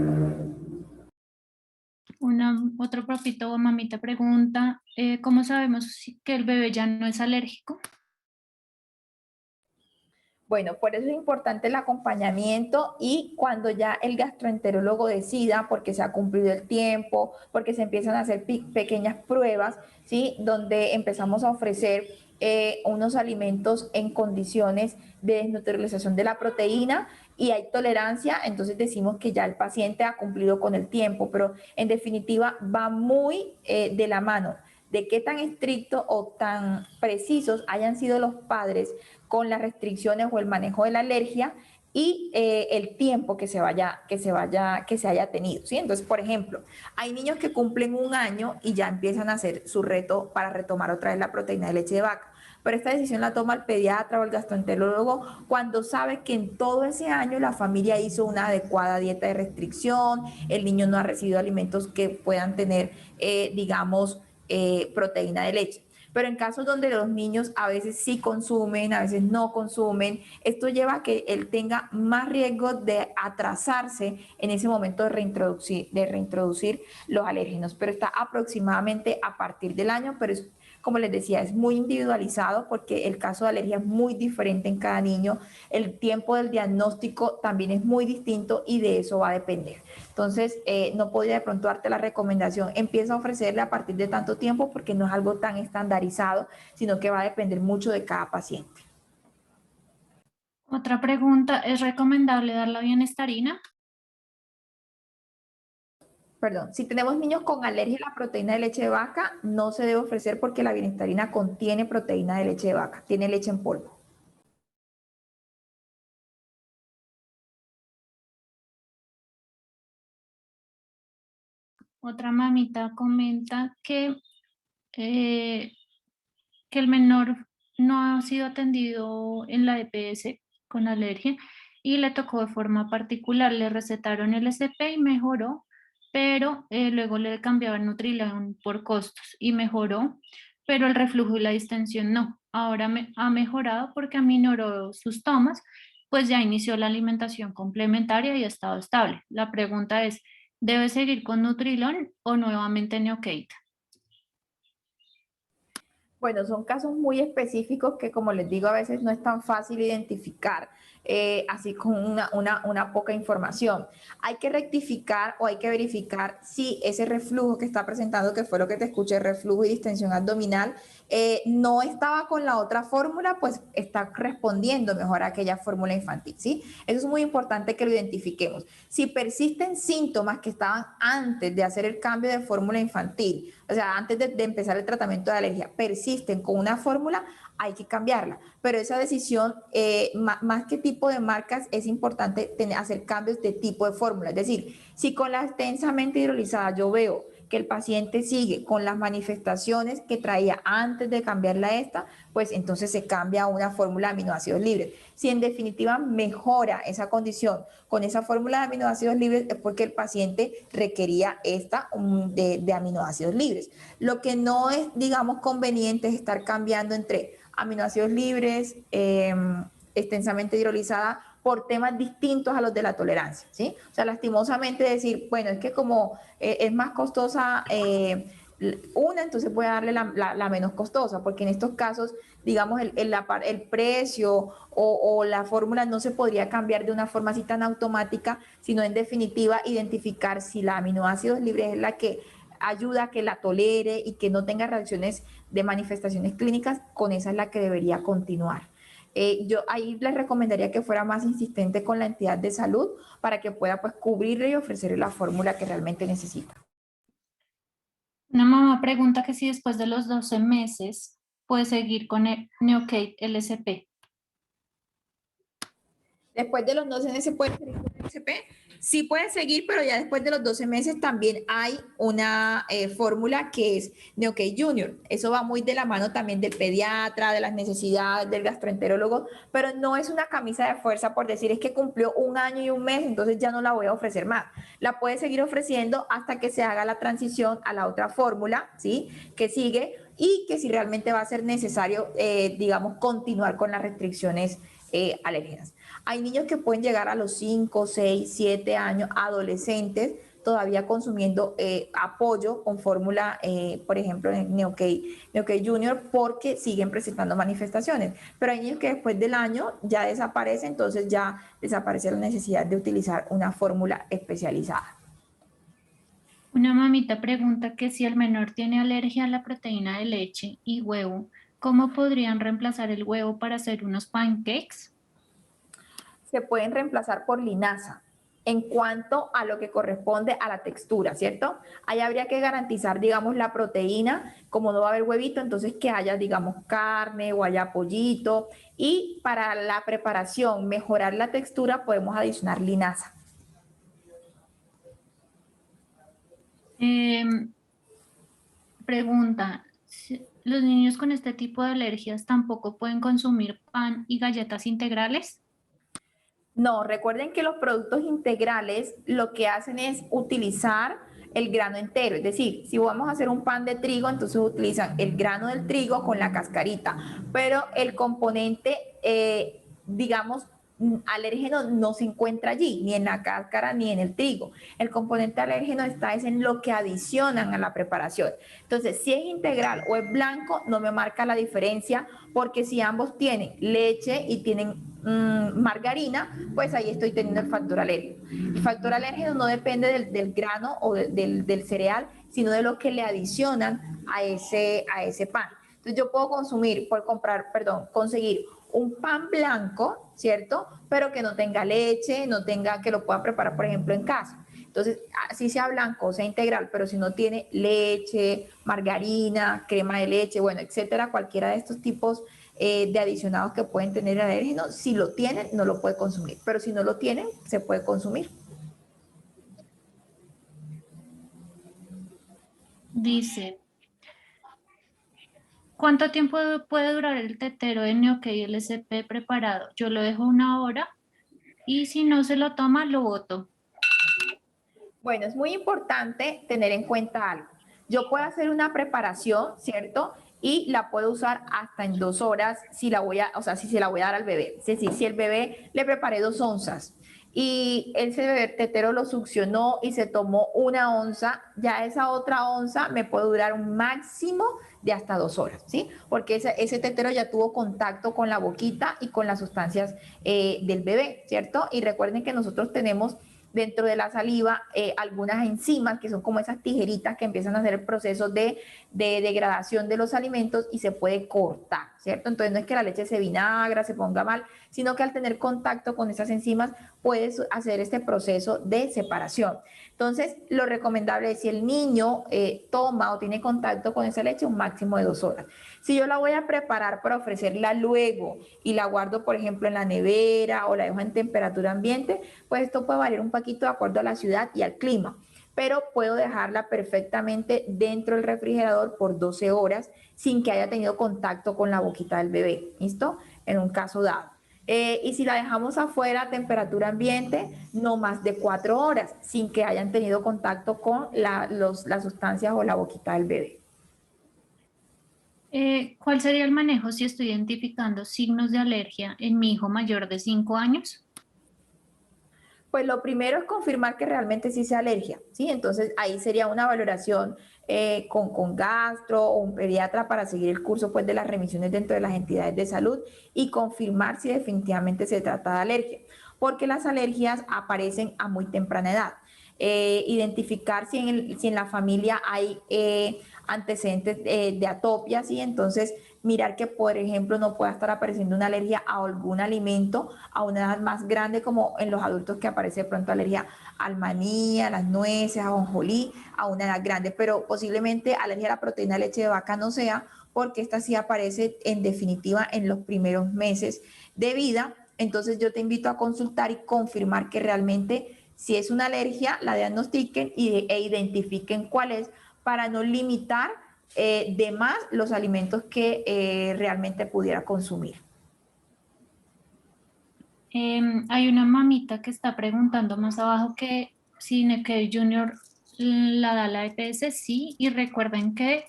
Speaker 3: Otro papito o mamita pregunta, ¿cómo sabemos que el bebé ya no es alérgico?
Speaker 1: Bueno, por eso es importante el acompañamiento, y cuando ya el gastroenterólogo decida, porque se ha cumplido el tiempo, porque se empiezan a hacer pequeñas pruebas, ¿sí? Donde empezamos a ofrecer unos alimentos en condiciones de desnaturalización de la proteína y hay tolerancia, entonces decimos que ya el paciente ha cumplido con el tiempo, pero en definitiva va muy de la mano de qué tan estrictos o tan precisos hayan sido los padres con las restricciones o el manejo de la alergia y el tiempo que se haya tenido, ¿sí? Entonces, por ejemplo, hay niños que cumplen 1 año y ya empiezan a hacer su reto para retomar otra vez la proteína de leche de vaca, pero esta decisión la toma el pediatra o el gastroenterólogo cuando sabe que en todo ese año la familia hizo una adecuada dieta de restricción, el niño no ha recibido alimentos que puedan tener, digamos, proteína de leche. Pero en casos donde los niños a veces sí consumen, a veces no consumen, esto lleva a que él tenga más riesgo de atrasarse en ese momento de reintroducir los alérgenos. Pero está aproximadamente a partir del año, pero es, como les decía, es muy individualizado porque el caso de alergia es muy diferente en cada niño, el tiempo del diagnóstico también es muy distinto y de eso va a depender. Entonces, no podría de pronto darte la recomendación, empieza a ofrecerle a partir de tanto tiempo, porque no es algo tan estandarizado, sino que va a depender mucho de cada paciente.
Speaker 3: Otra pregunta, ¿es recomendable dar la bienestarina?
Speaker 1: Perdón, si tenemos niños con alergia a la proteína de leche de vaca, no se debe ofrecer porque la bienestarina contiene proteína de leche de vaca, tiene leche en polvo.
Speaker 3: Otra mamita comenta que el menor no ha sido atendido en la EPS con alergia y le tocó de forma particular. Le recetaron el SP y mejoró, pero luego le cambiaban Nutrilon por costos y mejoró, pero el reflujo y la distensión no. Ahora ha mejorado porque aminoró sus tomas, pues ya inició la alimentación complementaria y ha estado estable. La pregunta es, ¿debe seguir con Nutrilon o nuevamente Neocate?
Speaker 1: Bueno, son casos muy específicos que, como les digo, a veces no es tan fácil identificar así con una poca información. Hay que rectificar o hay que verificar si ese reflujo que está presentando, que fue lo que te escuché, reflujo y distensión abdominal, no estaba con la otra fórmula, pues está respondiendo mejor a aquella fórmula infantil, ¿sí? Eso es muy importante que lo identifiquemos. Si persisten síntomas que estaban antes de hacer el cambio de fórmula infantil, o sea, antes de empezar el tratamiento de alergia, persisten con una fórmula, hay que cambiarla. Pero esa decisión, más que tipo de marcas, es importante hacer cambios de tipo de fórmula. Es decir, si con la extensamente hidrolizada yo veo que el paciente sigue con las manifestaciones que traía antes de cambiarla a esta, pues entonces se cambia a una fórmula de aminoácidos libres. Si en definitiva mejora esa condición con esa fórmula de aminoácidos libres, es porque el paciente requería esta de aminoácidos libres. Lo que no es, digamos, conveniente es estar cambiando entre aminoácidos libres, extensamente hidrolizada, por temas distintos a los de la tolerancia, ¿sí? O sea, lastimosamente decir, bueno, es que como es más costosa una, entonces voy a darle la menos costosa, porque en estos casos, digamos, el precio o la fórmula no se podría cambiar de una forma así tan automática, sino en definitiva identificar si la aminoácidos libres es la que ayuda a que la tolere y que no tenga reacciones de manifestaciones clínicas, con esa es la que debería continuar. Yo ahí les recomendaría que fuera más insistente con la entidad de salud para que pueda pues cubrirle y ofrecerle la fórmula que realmente necesita.
Speaker 3: Una mamá pregunta que si después de los 12 meses puede seguir con el Neocate LSP.
Speaker 1: Después de los 12 meses puede seguir con el SP. Sí puede seguir, pero ya después de los 12 meses también hay una fórmula que es Neocate Junior. Eso va muy de la mano también del pediatra, de las necesidades del gastroenterólogo, pero no es una camisa de fuerza por decir es que cumplió un año y un mes, entonces ya no la voy a ofrecer más. La puede seguir ofreciendo hasta que se haga la transición a la otra fórmula, ¿sí? Que sigue y que si realmente va a ser necesario, digamos, continuar con las restricciones alérgenas. Hay niños que pueden llegar a los 5, 6, 7 años, adolescentes, todavía consumiendo apoyo con fórmula, por ejemplo, en Neocate Junior, porque siguen presentando manifestaciones. Pero hay niños que después del año ya desaparece, entonces ya desaparece la necesidad de utilizar una fórmula especializada.
Speaker 3: Una mamita pregunta que si el menor tiene alergia a la proteína de leche y huevo, ¿cómo podrían reemplazar el huevo para hacer unos pancakes?
Speaker 1: Se pueden reemplazar por linaza en cuanto a lo que corresponde a la textura, ¿cierto? Ahí habría que garantizar, digamos, la proteína, como no va a haber huevito, entonces que haya, digamos, carne o haya pollito. Y para la preparación, mejorar la textura, podemos adicionar linaza.
Speaker 3: Pregunta, ¿los niños con este tipo de alergias tampoco pueden consumir pan y galletas integrales?
Speaker 1: No, recuerden que los productos integrales lo que hacen es utilizar el grano entero, es decir, si vamos a hacer un pan de trigo, entonces utilizan el grano del trigo con la cascarita, pero el componente, digamos, alérgeno no se encuentra allí, ni en la cáscara ni en el trigo. El componente alérgeno está es en lo que adicionan a la preparación. Entonces, si es integral o es blanco, no me marca la diferencia, porque si ambos tienen leche y tienen margarina, pues ahí estoy teniendo el factor alérgeno. El factor alérgeno no depende del grano o del cereal, sino de lo que le adicionan a ese pan. Entonces yo puedo conseguir un pan blanco, ¿cierto? Pero que no tenga leche, que lo pueda preparar, por ejemplo, en casa. Entonces, así sea blanco o sea integral, pero si no tiene leche, margarina, crema de leche, bueno, etcétera, cualquiera de estos tipos de adicionados que pueden tener el alérgeno, si lo tienen, no lo puede consumir, pero si no lo tienen, se puede consumir.
Speaker 3: Dice, ¿cuánto tiempo puede durar el tetero de Neokay LSP preparado? Yo lo dejo 1 hora y si no se lo toma, lo boto.
Speaker 1: Bueno, es muy importante tener en cuenta algo. Yo puedo hacer una preparación, ¿cierto? Y la puedo usar hasta en 2 horas si la voy a, o sea, si se la voy a dar al bebé. Es decir, si el bebé le preparé 2 onzas y ese bebé tetero lo succionó y se tomó 1 onza, ya esa otra onza me puede durar un máximo de hasta 2 horas, ¿sí? Porque ese tetero ya tuvo contacto con la boquita y con las sustancias del bebé, ¿cierto? Y recuerden que nosotros tenemos dentro de la saliva algunas enzimas que son como esas tijeritas que empiezan a hacer el proceso de degradación de los alimentos y se puede cortar, ¿cierto? Entonces no es que la leche se vinagra, se ponga mal, sino que al tener contacto con esas enzimas puedes hacer este proceso de separación. Entonces lo recomendable es si el niño toma o tiene contacto con esa leche un máximo de 2 horas. Si yo la voy a preparar para ofrecerla luego y la guardo, por ejemplo, en la nevera o la dejo en temperatura ambiente, pues esto puede variar un poquito de acuerdo a la ciudad y al clima, pero puedo dejarla perfectamente dentro del refrigerador por 12 horas sin que haya tenido contacto con la boquita del bebé, ¿listo? En un caso dado. Y si la dejamos afuera a temperatura ambiente, no más de 4 horas sin que hayan tenido contacto con las sustancias o la boquita del bebé.
Speaker 3: ¿Cuál sería el manejo si estoy identificando signos de alergia en mi hijo mayor de 5 años?
Speaker 1: Pues lo primero es confirmar que realmente sí sea alergia, ¿sí? Entonces ahí sería una valoración con gastro o un pediatra para seguir el curso pues, de las remisiones dentro de las entidades de salud y confirmar si definitivamente se trata de alergia, porque las alergias aparecen a muy temprana edad. Identificar si en la familia hay antecedentes de atopia, ¿sí? Entonces mirar que, por ejemplo, no pueda estar apareciendo una alergia a algún alimento a una edad más grande, como en los adultos que aparece de pronto alergia al maní, a las nueces, a ajonjolí, a una edad grande, pero posiblemente alergia a la proteína de leche de vaca no sea, porque esta sí aparece en definitiva en los primeros meses de vida. Entonces yo te invito a consultar y confirmar que realmente si es una alergia, la diagnostiquen e identifiquen cuál es para no limitar de más los alimentos que realmente pudiera consumir.
Speaker 3: Hay una mamita que está preguntando más abajo que si Neokay Junior la da la EPS, sí, y recuerden que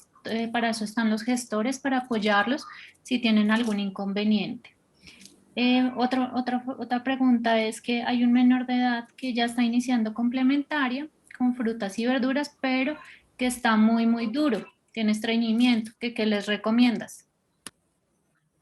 Speaker 3: para eso están los gestores, para apoyarlos si tienen algún inconveniente. Otra pregunta es que hay un menor de edad que ya está iniciando complementaria con frutas y verduras, pero que está muy duro, tiene estreñimiento. ¿Qué les recomiendas?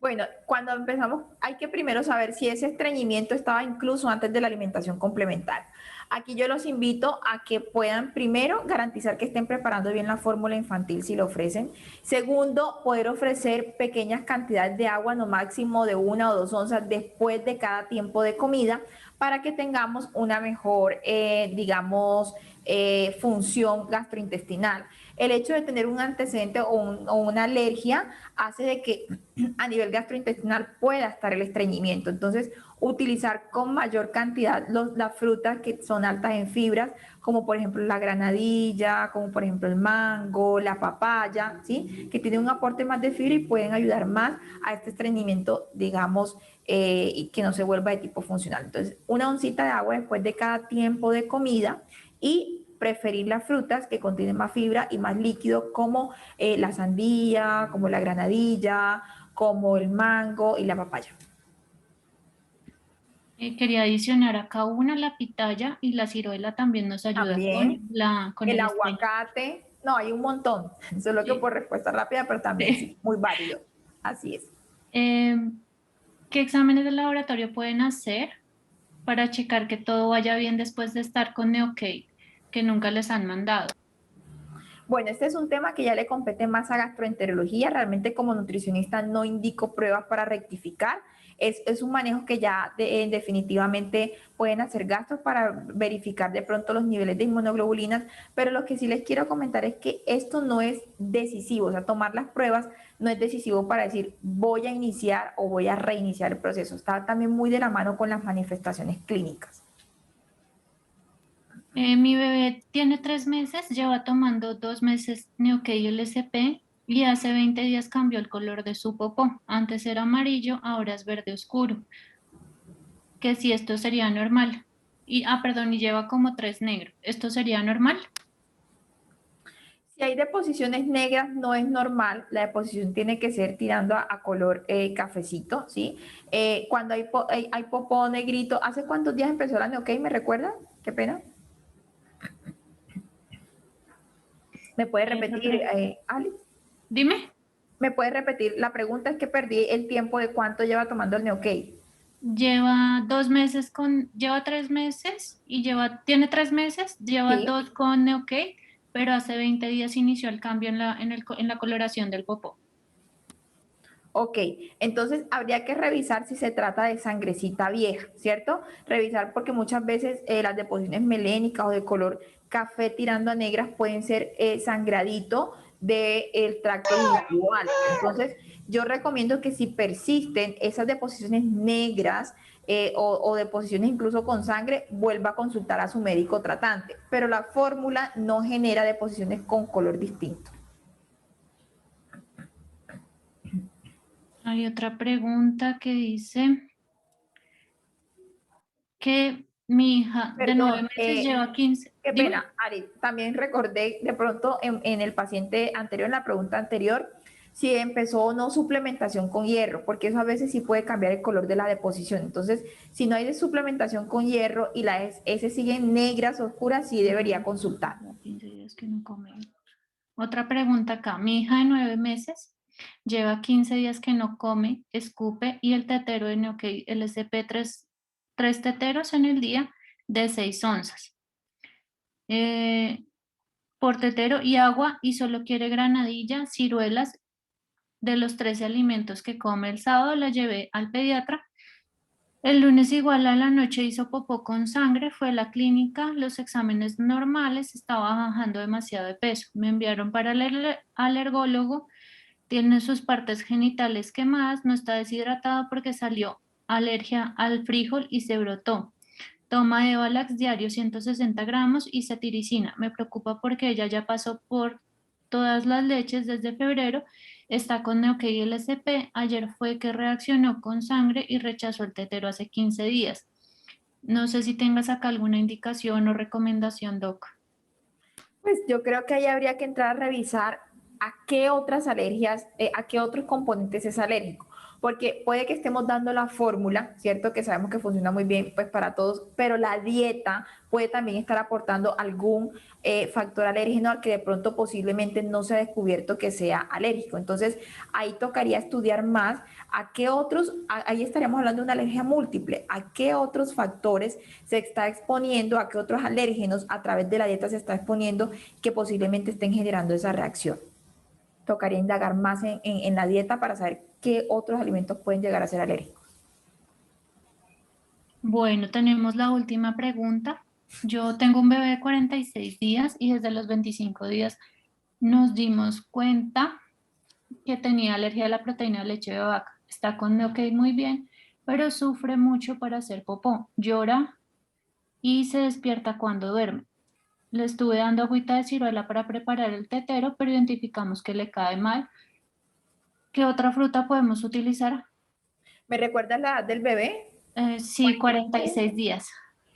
Speaker 1: Bueno, cuando empezamos hay que primero saber si ese estreñimiento estaba incluso antes de la alimentación complementaria. Aquí yo los invito a que puedan primero garantizar que estén preparando bien la fórmula infantil si lo ofrecen. Segundo, poder ofrecer pequeñas cantidades de agua, no máximo de 1 o 2 onzas después de cada tiempo de comida para que tengamos una mejor, digamos, función gastrointestinal. El hecho de tener un antecedente o una alergia hace de que a nivel gastrointestinal pueda estar el estreñimiento. Entonces, utilizar con mayor cantidad las frutas que son altas en fibras, como por ejemplo la granadilla, como por ejemplo el mango, la papaya, ¿sí? Que tienen un aporte más de fibra y pueden ayudar más a este estreñimiento, digamos, y que no se vuelva de tipo funcional. Entonces, 1 oncita de agua después de cada tiempo de comida y preferir las frutas que contienen más fibra y más líquido, como la sandía, como la granadilla, como el mango y la papaya.
Speaker 3: Quería adicionar acá la pitaya y la ciruela también nos ayuda
Speaker 1: También
Speaker 3: con
Speaker 1: el
Speaker 3: el estreñimiento.
Speaker 1: aguacate, no, hay un montón, solo que
Speaker 3: Sí.
Speaker 1: por respuesta rápida, pero también sí, muy válido. Así es.
Speaker 3: Eh, ¿Qué exámenes de laboratorio pueden hacer para checar que todo vaya bien después de estar con Neokay, que nunca les han mandado?
Speaker 1: Bueno, este es un tema que ya le compete más a gastroenterología. Realmente como nutricionista no indico pruebas para rectificar. Es un manejo que ya definitivamente pueden hacer gastos para verificar de pronto los niveles de inmunoglobulinas, pero lo que sí les quiero comentar es que esto no es decisivo, o sea, tomar las pruebas no es decisivo para decir voy a iniciar o voy a reiniciar el proceso. Está también muy de la mano con las manifestaciones clínicas.
Speaker 3: Mi bebé tiene 3 meses, lleva tomando 2 meses Neokay LSP y hace 20 días cambió el color de su popó. Antes era amarillo, ahora es verde oscuro. Que si esto sería normal. Perdón, y lleva como 3 negros. ¿Esto sería normal?
Speaker 1: Si hay deposiciones negras, no es normal. La deposición tiene que ser tirando a color cafecito, ¿sí? Cuando hay popó negrito, ¿hace cuántos días empezó la Neokay? ¿Me recuerda? Qué pena. ¿Me puede repetir, Ali?
Speaker 3: Dime.
Speaker 1: ¿Me puede repetir? La pregunta es que perdí el tiempo de cuánto lleva tomando el Neokay.
Speaker 3: Lleva 3 meses y tiene 3 meses, lleva
Speaker 1: Sí.
Speaker 3: 2 con Neokay, pero hace 20 días inició el cambio en la coloración del popó.
Speaker 1: Ok, entonces habría que revisar si se trata de sangrecita vieja, ¿cierto? Revisar porque muchas veces las deposiciones melénicas o de color café tirando a negras pueden ser sangradito del tracto lingual. Entonces, yo recomiendo que si persisten esas deposiciones negras o deposiciones incluso con sangre, vuelva a consultar a su médico tratante. Pero la fórmula no genera deposiciones con color distinto.
Speaker 3: Hay otra pregunta que dice que mi hija de 9
Speaker 1: Perdón,
Speaker 3: meses lleva 15.
Speaker 1: qué
Speaker 3: Dime.
Speaker 1: pena, Ari. También recordé de pronto en el paciente anterior, en la pregunta anterior, si empezó o no suplementación con hierro, porque eso a veces sí puede cambiar el color de la deposición. Entonces, si no hay de suplementación con hierro y las S siguen negras, oscuras, sí debería consultar.
Speaker 3: 15 días que no come. Otra pregunta acá. Mi hija de 9 meses lleva 15 días que no come, escupe y el tetero de Neokay LSP 3 teteros en el día de 6 onzas. Por tetero y agua y solo quiere granadilla, ciruelas. De los 13 alimentos que come el sábado la llevé al pediatra. El lunes igual a la noche hizo popó con sangre, fue a la clínica, los exámenes normales, estaba bajando demasiado de peso. Me enviaron para el alergólogo, tiene sus partes genitales quemadas, no está deshidratado porque salió alergia al frijol y se brotó. Toma de Evalax diario 160 gramos y cetiricina. Me preocupa porque ella ya pasó por todas las leches desde febrero, está con Neokay LSP, ayer fue que reaccionó con sangre y rechazó el tetero hace 15 días. No sé si tengas acá alguna indicación o recomendación, Doc.
Speaker 1: Pues yo creo que ahí habría que entrar a revisar a qué otras alergias, a qué otros componentes es alérgico. Porque puede que estemos dando la fórmula, ¿cierto? Que sabemos que funciona muy bien pues para todos, pero la dieta puede también estar aportando algún factor alérgeno al que de pronto posiblemente no se ha descubierto que sea alérgico. Entonces ahí tocaría estudiar más a qué otros, ahí estaríamos hablando de una alergia múltiple, a qué otros factores se está exponiendo, a qué otros alérgenos a través de la dieta se está exponiendo que posiblemente estén generando esa reacción. Tocaría indagar más en la dieta para saber qué otros alimentos pueden llegar a ser alérgicos.
Speaker 3: Bueno, tenemos la última pregunta. Yo tengo un bebé de 46 días y desde los 25 días nos dimos cuenta que tenía alergia a la proteína de leche de vaca. Está con Neokay muy bien, pero sufre mucho para hacer popó. Llora y se despierta cuando duerme. Le estuve dando agüita de ciruela para preparar el tetero, pero identificamos que le cae mal. ¿Qué otra fruta podemos utilizar?
Speaker 1: ¿Me recuerdas la edad del bebé?
Speaker 3: Sí, 46 días.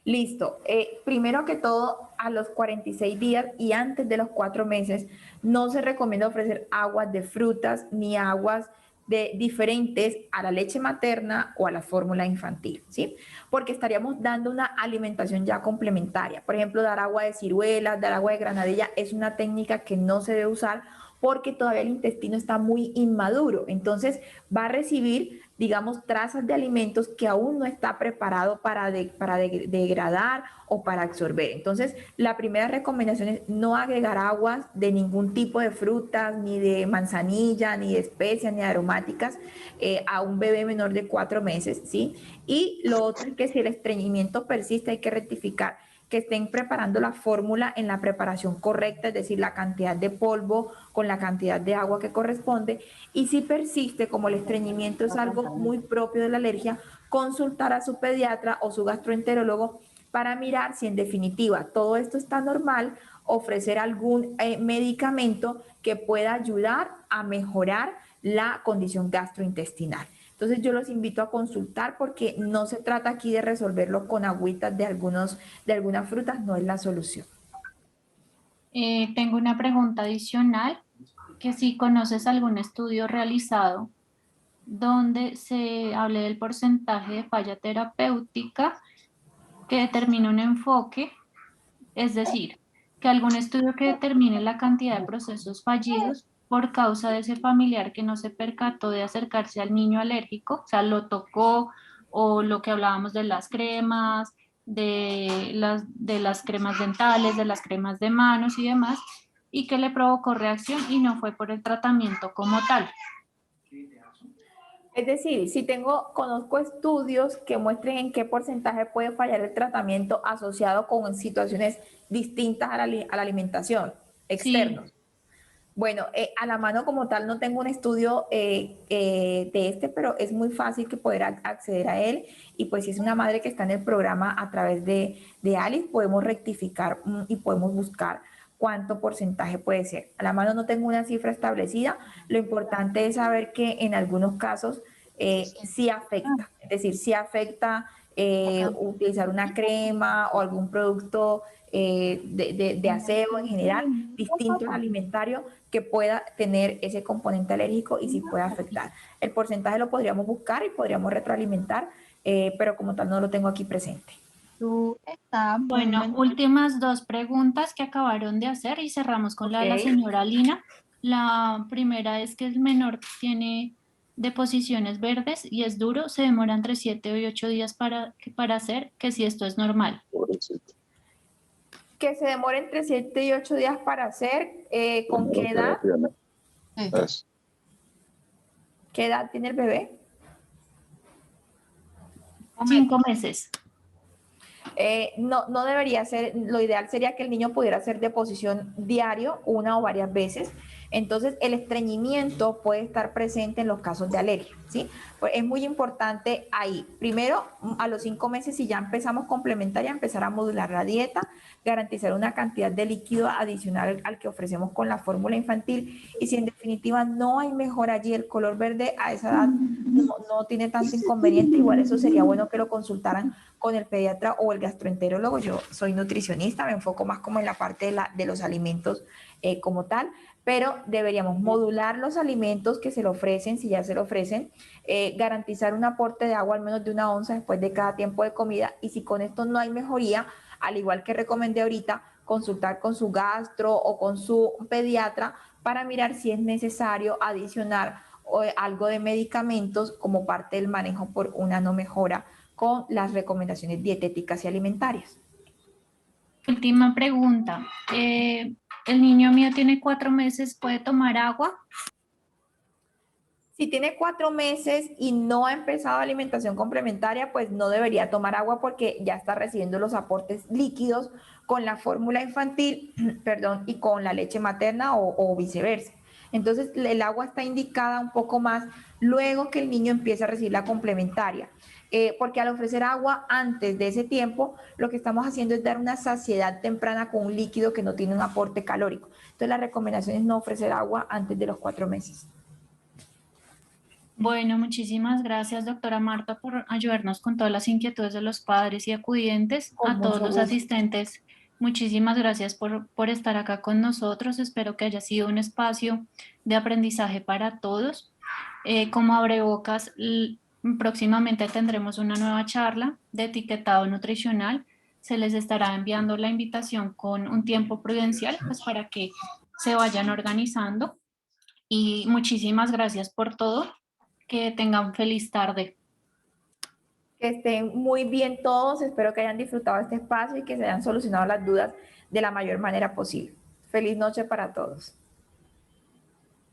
Speaker 1: Listo. Primero que todo, a los 46 días y antes de los 4 meses, no se recomienda ofrecer aguas de frutas ni aguas de diferentes a la leche materna o a la fórmula infantil, ¿sí? Porque estaríamos dando una alimentación ya complementaria. Por ejemplo, dar agua de ciruelas, dar agua de granadilla es una técnica que no se debe usar porque todavía el intestino está muy inmaduro. Entonces va a recibir, digamos, trazas de alimentos que aún no está preparado para degradar o para absorber. Entonces, la primera recomendación es no agregar aguas de ningún tipo de frutas, ni de manzanilla, ni de especias, ni de aromáticas a un bebé menor de 4 meses, ¿sí? Y lo otro es que si el estreñimiento persiste, hay que rectificar que estén preparando la fórmula en la preparación correcta, es decir, la cantidad de polvo con la cantidad de agua que corresponde. Y si persiste, como el estreñimiento es algo muy propio de la alergia, consultar a su pediatra o su gastroenterólogo para mirar si en definitiva todo esto está normal, ofrecer algún medicamento que pueda ayudar a mejorar la condición gastrointestinal. Entonces yo los invito a consultar porque no se trata aquí de resolverlo con agüitas de algunas frutas, no es la solución.
Speaker 3: Tengo una pregunta adicional, que si conoces algún estudio realizado donde se hable del porcentaje de falla terapéutica que determina un enfoque, es decir, que algún estudio que determine la cantidad de procesos fallidos por causa de ese familiar que no se percató de acercarse al niño alérgico, o sea, lo tocó, o lo que hablábamos de las cremas, de las cremas dentales, de las cremas de manos y demás, y que le provocó reacción y no fue por el tratamiento como tal.
Speaker 1: Es decir, si conozco estudios que muestren en qué porcentaje puede fallar el tratamiento asociado con situaciones distintas a la alimentación,
Speaker 3: Sí,
Speaker 1: externos. Bueno, a la mano como tal no tengo un estudio de pero es muy fácil que poder acceder a él y pues si es una madre que está en el programa a través de Alice, podemos rectificar y podemos buscar cuánto porcentaje puede ser. A la mano no tengo una cifra establecida, lo importante es saber que en algunos casos sí afecta, es decir, sí afecta utilizar una crema o algún producto de aseo en general, distinto al alimentario, que pueda tener ese componente alérgico y sí pueda afectar. El porcentaje lo podríamos buscar y podríamos retroalimentar, pero como tal no lo tengo aquí presente.
Speaker 3: bueno, últimas dos preguntas que acabaron de hacer y cerramos con la de la señora Lina. La primera es que el menor tiene deposiciones verdes y es duro, se demora entre 7 y 8 días para hacer, que si esto es normal.
Speaker 1: Que se demore entre 7 y 8 días para hacer, ¿con qué edad? ¿Qué edad tiene el bebé?
Speaker 3: 5 meses.
Speaker 1: No debería ser, lo ideal sería que el niño pudiera hacer deposición diario, una o varias veces. Entonces, el estreñimiento puede estar presente en los casos de alergia, ¿sí? Pues es muy importante ahí. Primero, a los 5 meses, si ya empezamos complementaria, empezar a modular la dieta, garantizar una cantidad de líquido adicional al que ofrecemos con la fórmula infantil. Y si en definitiva no hay mejora allí, el color verde a esa edad no tiene tanto inconveniente, igual eso sería bueno que lo consultaran con el pediatra o el gastroenterólogo. Yo soy nutricionista, me enfoco más como en la parte de los alimentos como tal, pero deberíamos modular los alimentos que se le ofrecen, si ya se le ofrecen, garantizar un aporte de agua al menos de 1 onza después de cada tiempo de comida, y si con esto no hay mejoría, al igual que recomendé ahorita, consultar con su gastro o con su pediatra para mirar si es necesario adicionar algo de medicamentos como parte del manejo por una no mejora con las recomendaciones dietéticas y alimentarias.
Speaker 3: Última pregunta. El niño mío tiene 4 meses, ¿puede tomar agua?
Speaker 1: Si tiene 4 meses y no ha empezado alimentación complementaria, pues no debería tomar agua porque ya está recibiendo los aportes líquidos con la fórmula infantil, perdón, y con la leche materna o viceversa. Entonces, el agua está indicada un poco más luego que el niño empieza a recibir la complementaria. Porque al ofrecer agua antes de ese tiempo, lo que estamos haciendo es dar una saciedad temprana con un líquido que no tiene un aporte calórico. Entonces, la recomendación es no ofrecer agua antes de los 4 meses.
Speaker 3: Bueno, muchísimas gracias, doctora Marta, por ayudarnos con todas las inquietudes de los padres y acudientes.
Speaker 1: Con
Speaker 3: A todos
Speaker 1: mucho
Speaker 3: los
Speaker 1: gusto.
Speaker 3: asistentes, muchísimas gracias por estar acá con nosotros. Espero que haya sido un espacio de aprendizaje para todos. Como abrebocas, próximamente tendremos una nueva charla de etiquetado nutricional. Se les estará enviando la invitación con un tiempo prudencial, pues para que se vayan organizando. Y muchísimas gracias por todo. Que tengan feliz tarde.
Speaker 1: Que estén muy bien todos, espero que hayan disfrutado este espacio y que se hayan solucionado las dudas de la mayor manera posible. Feliz noche para todos.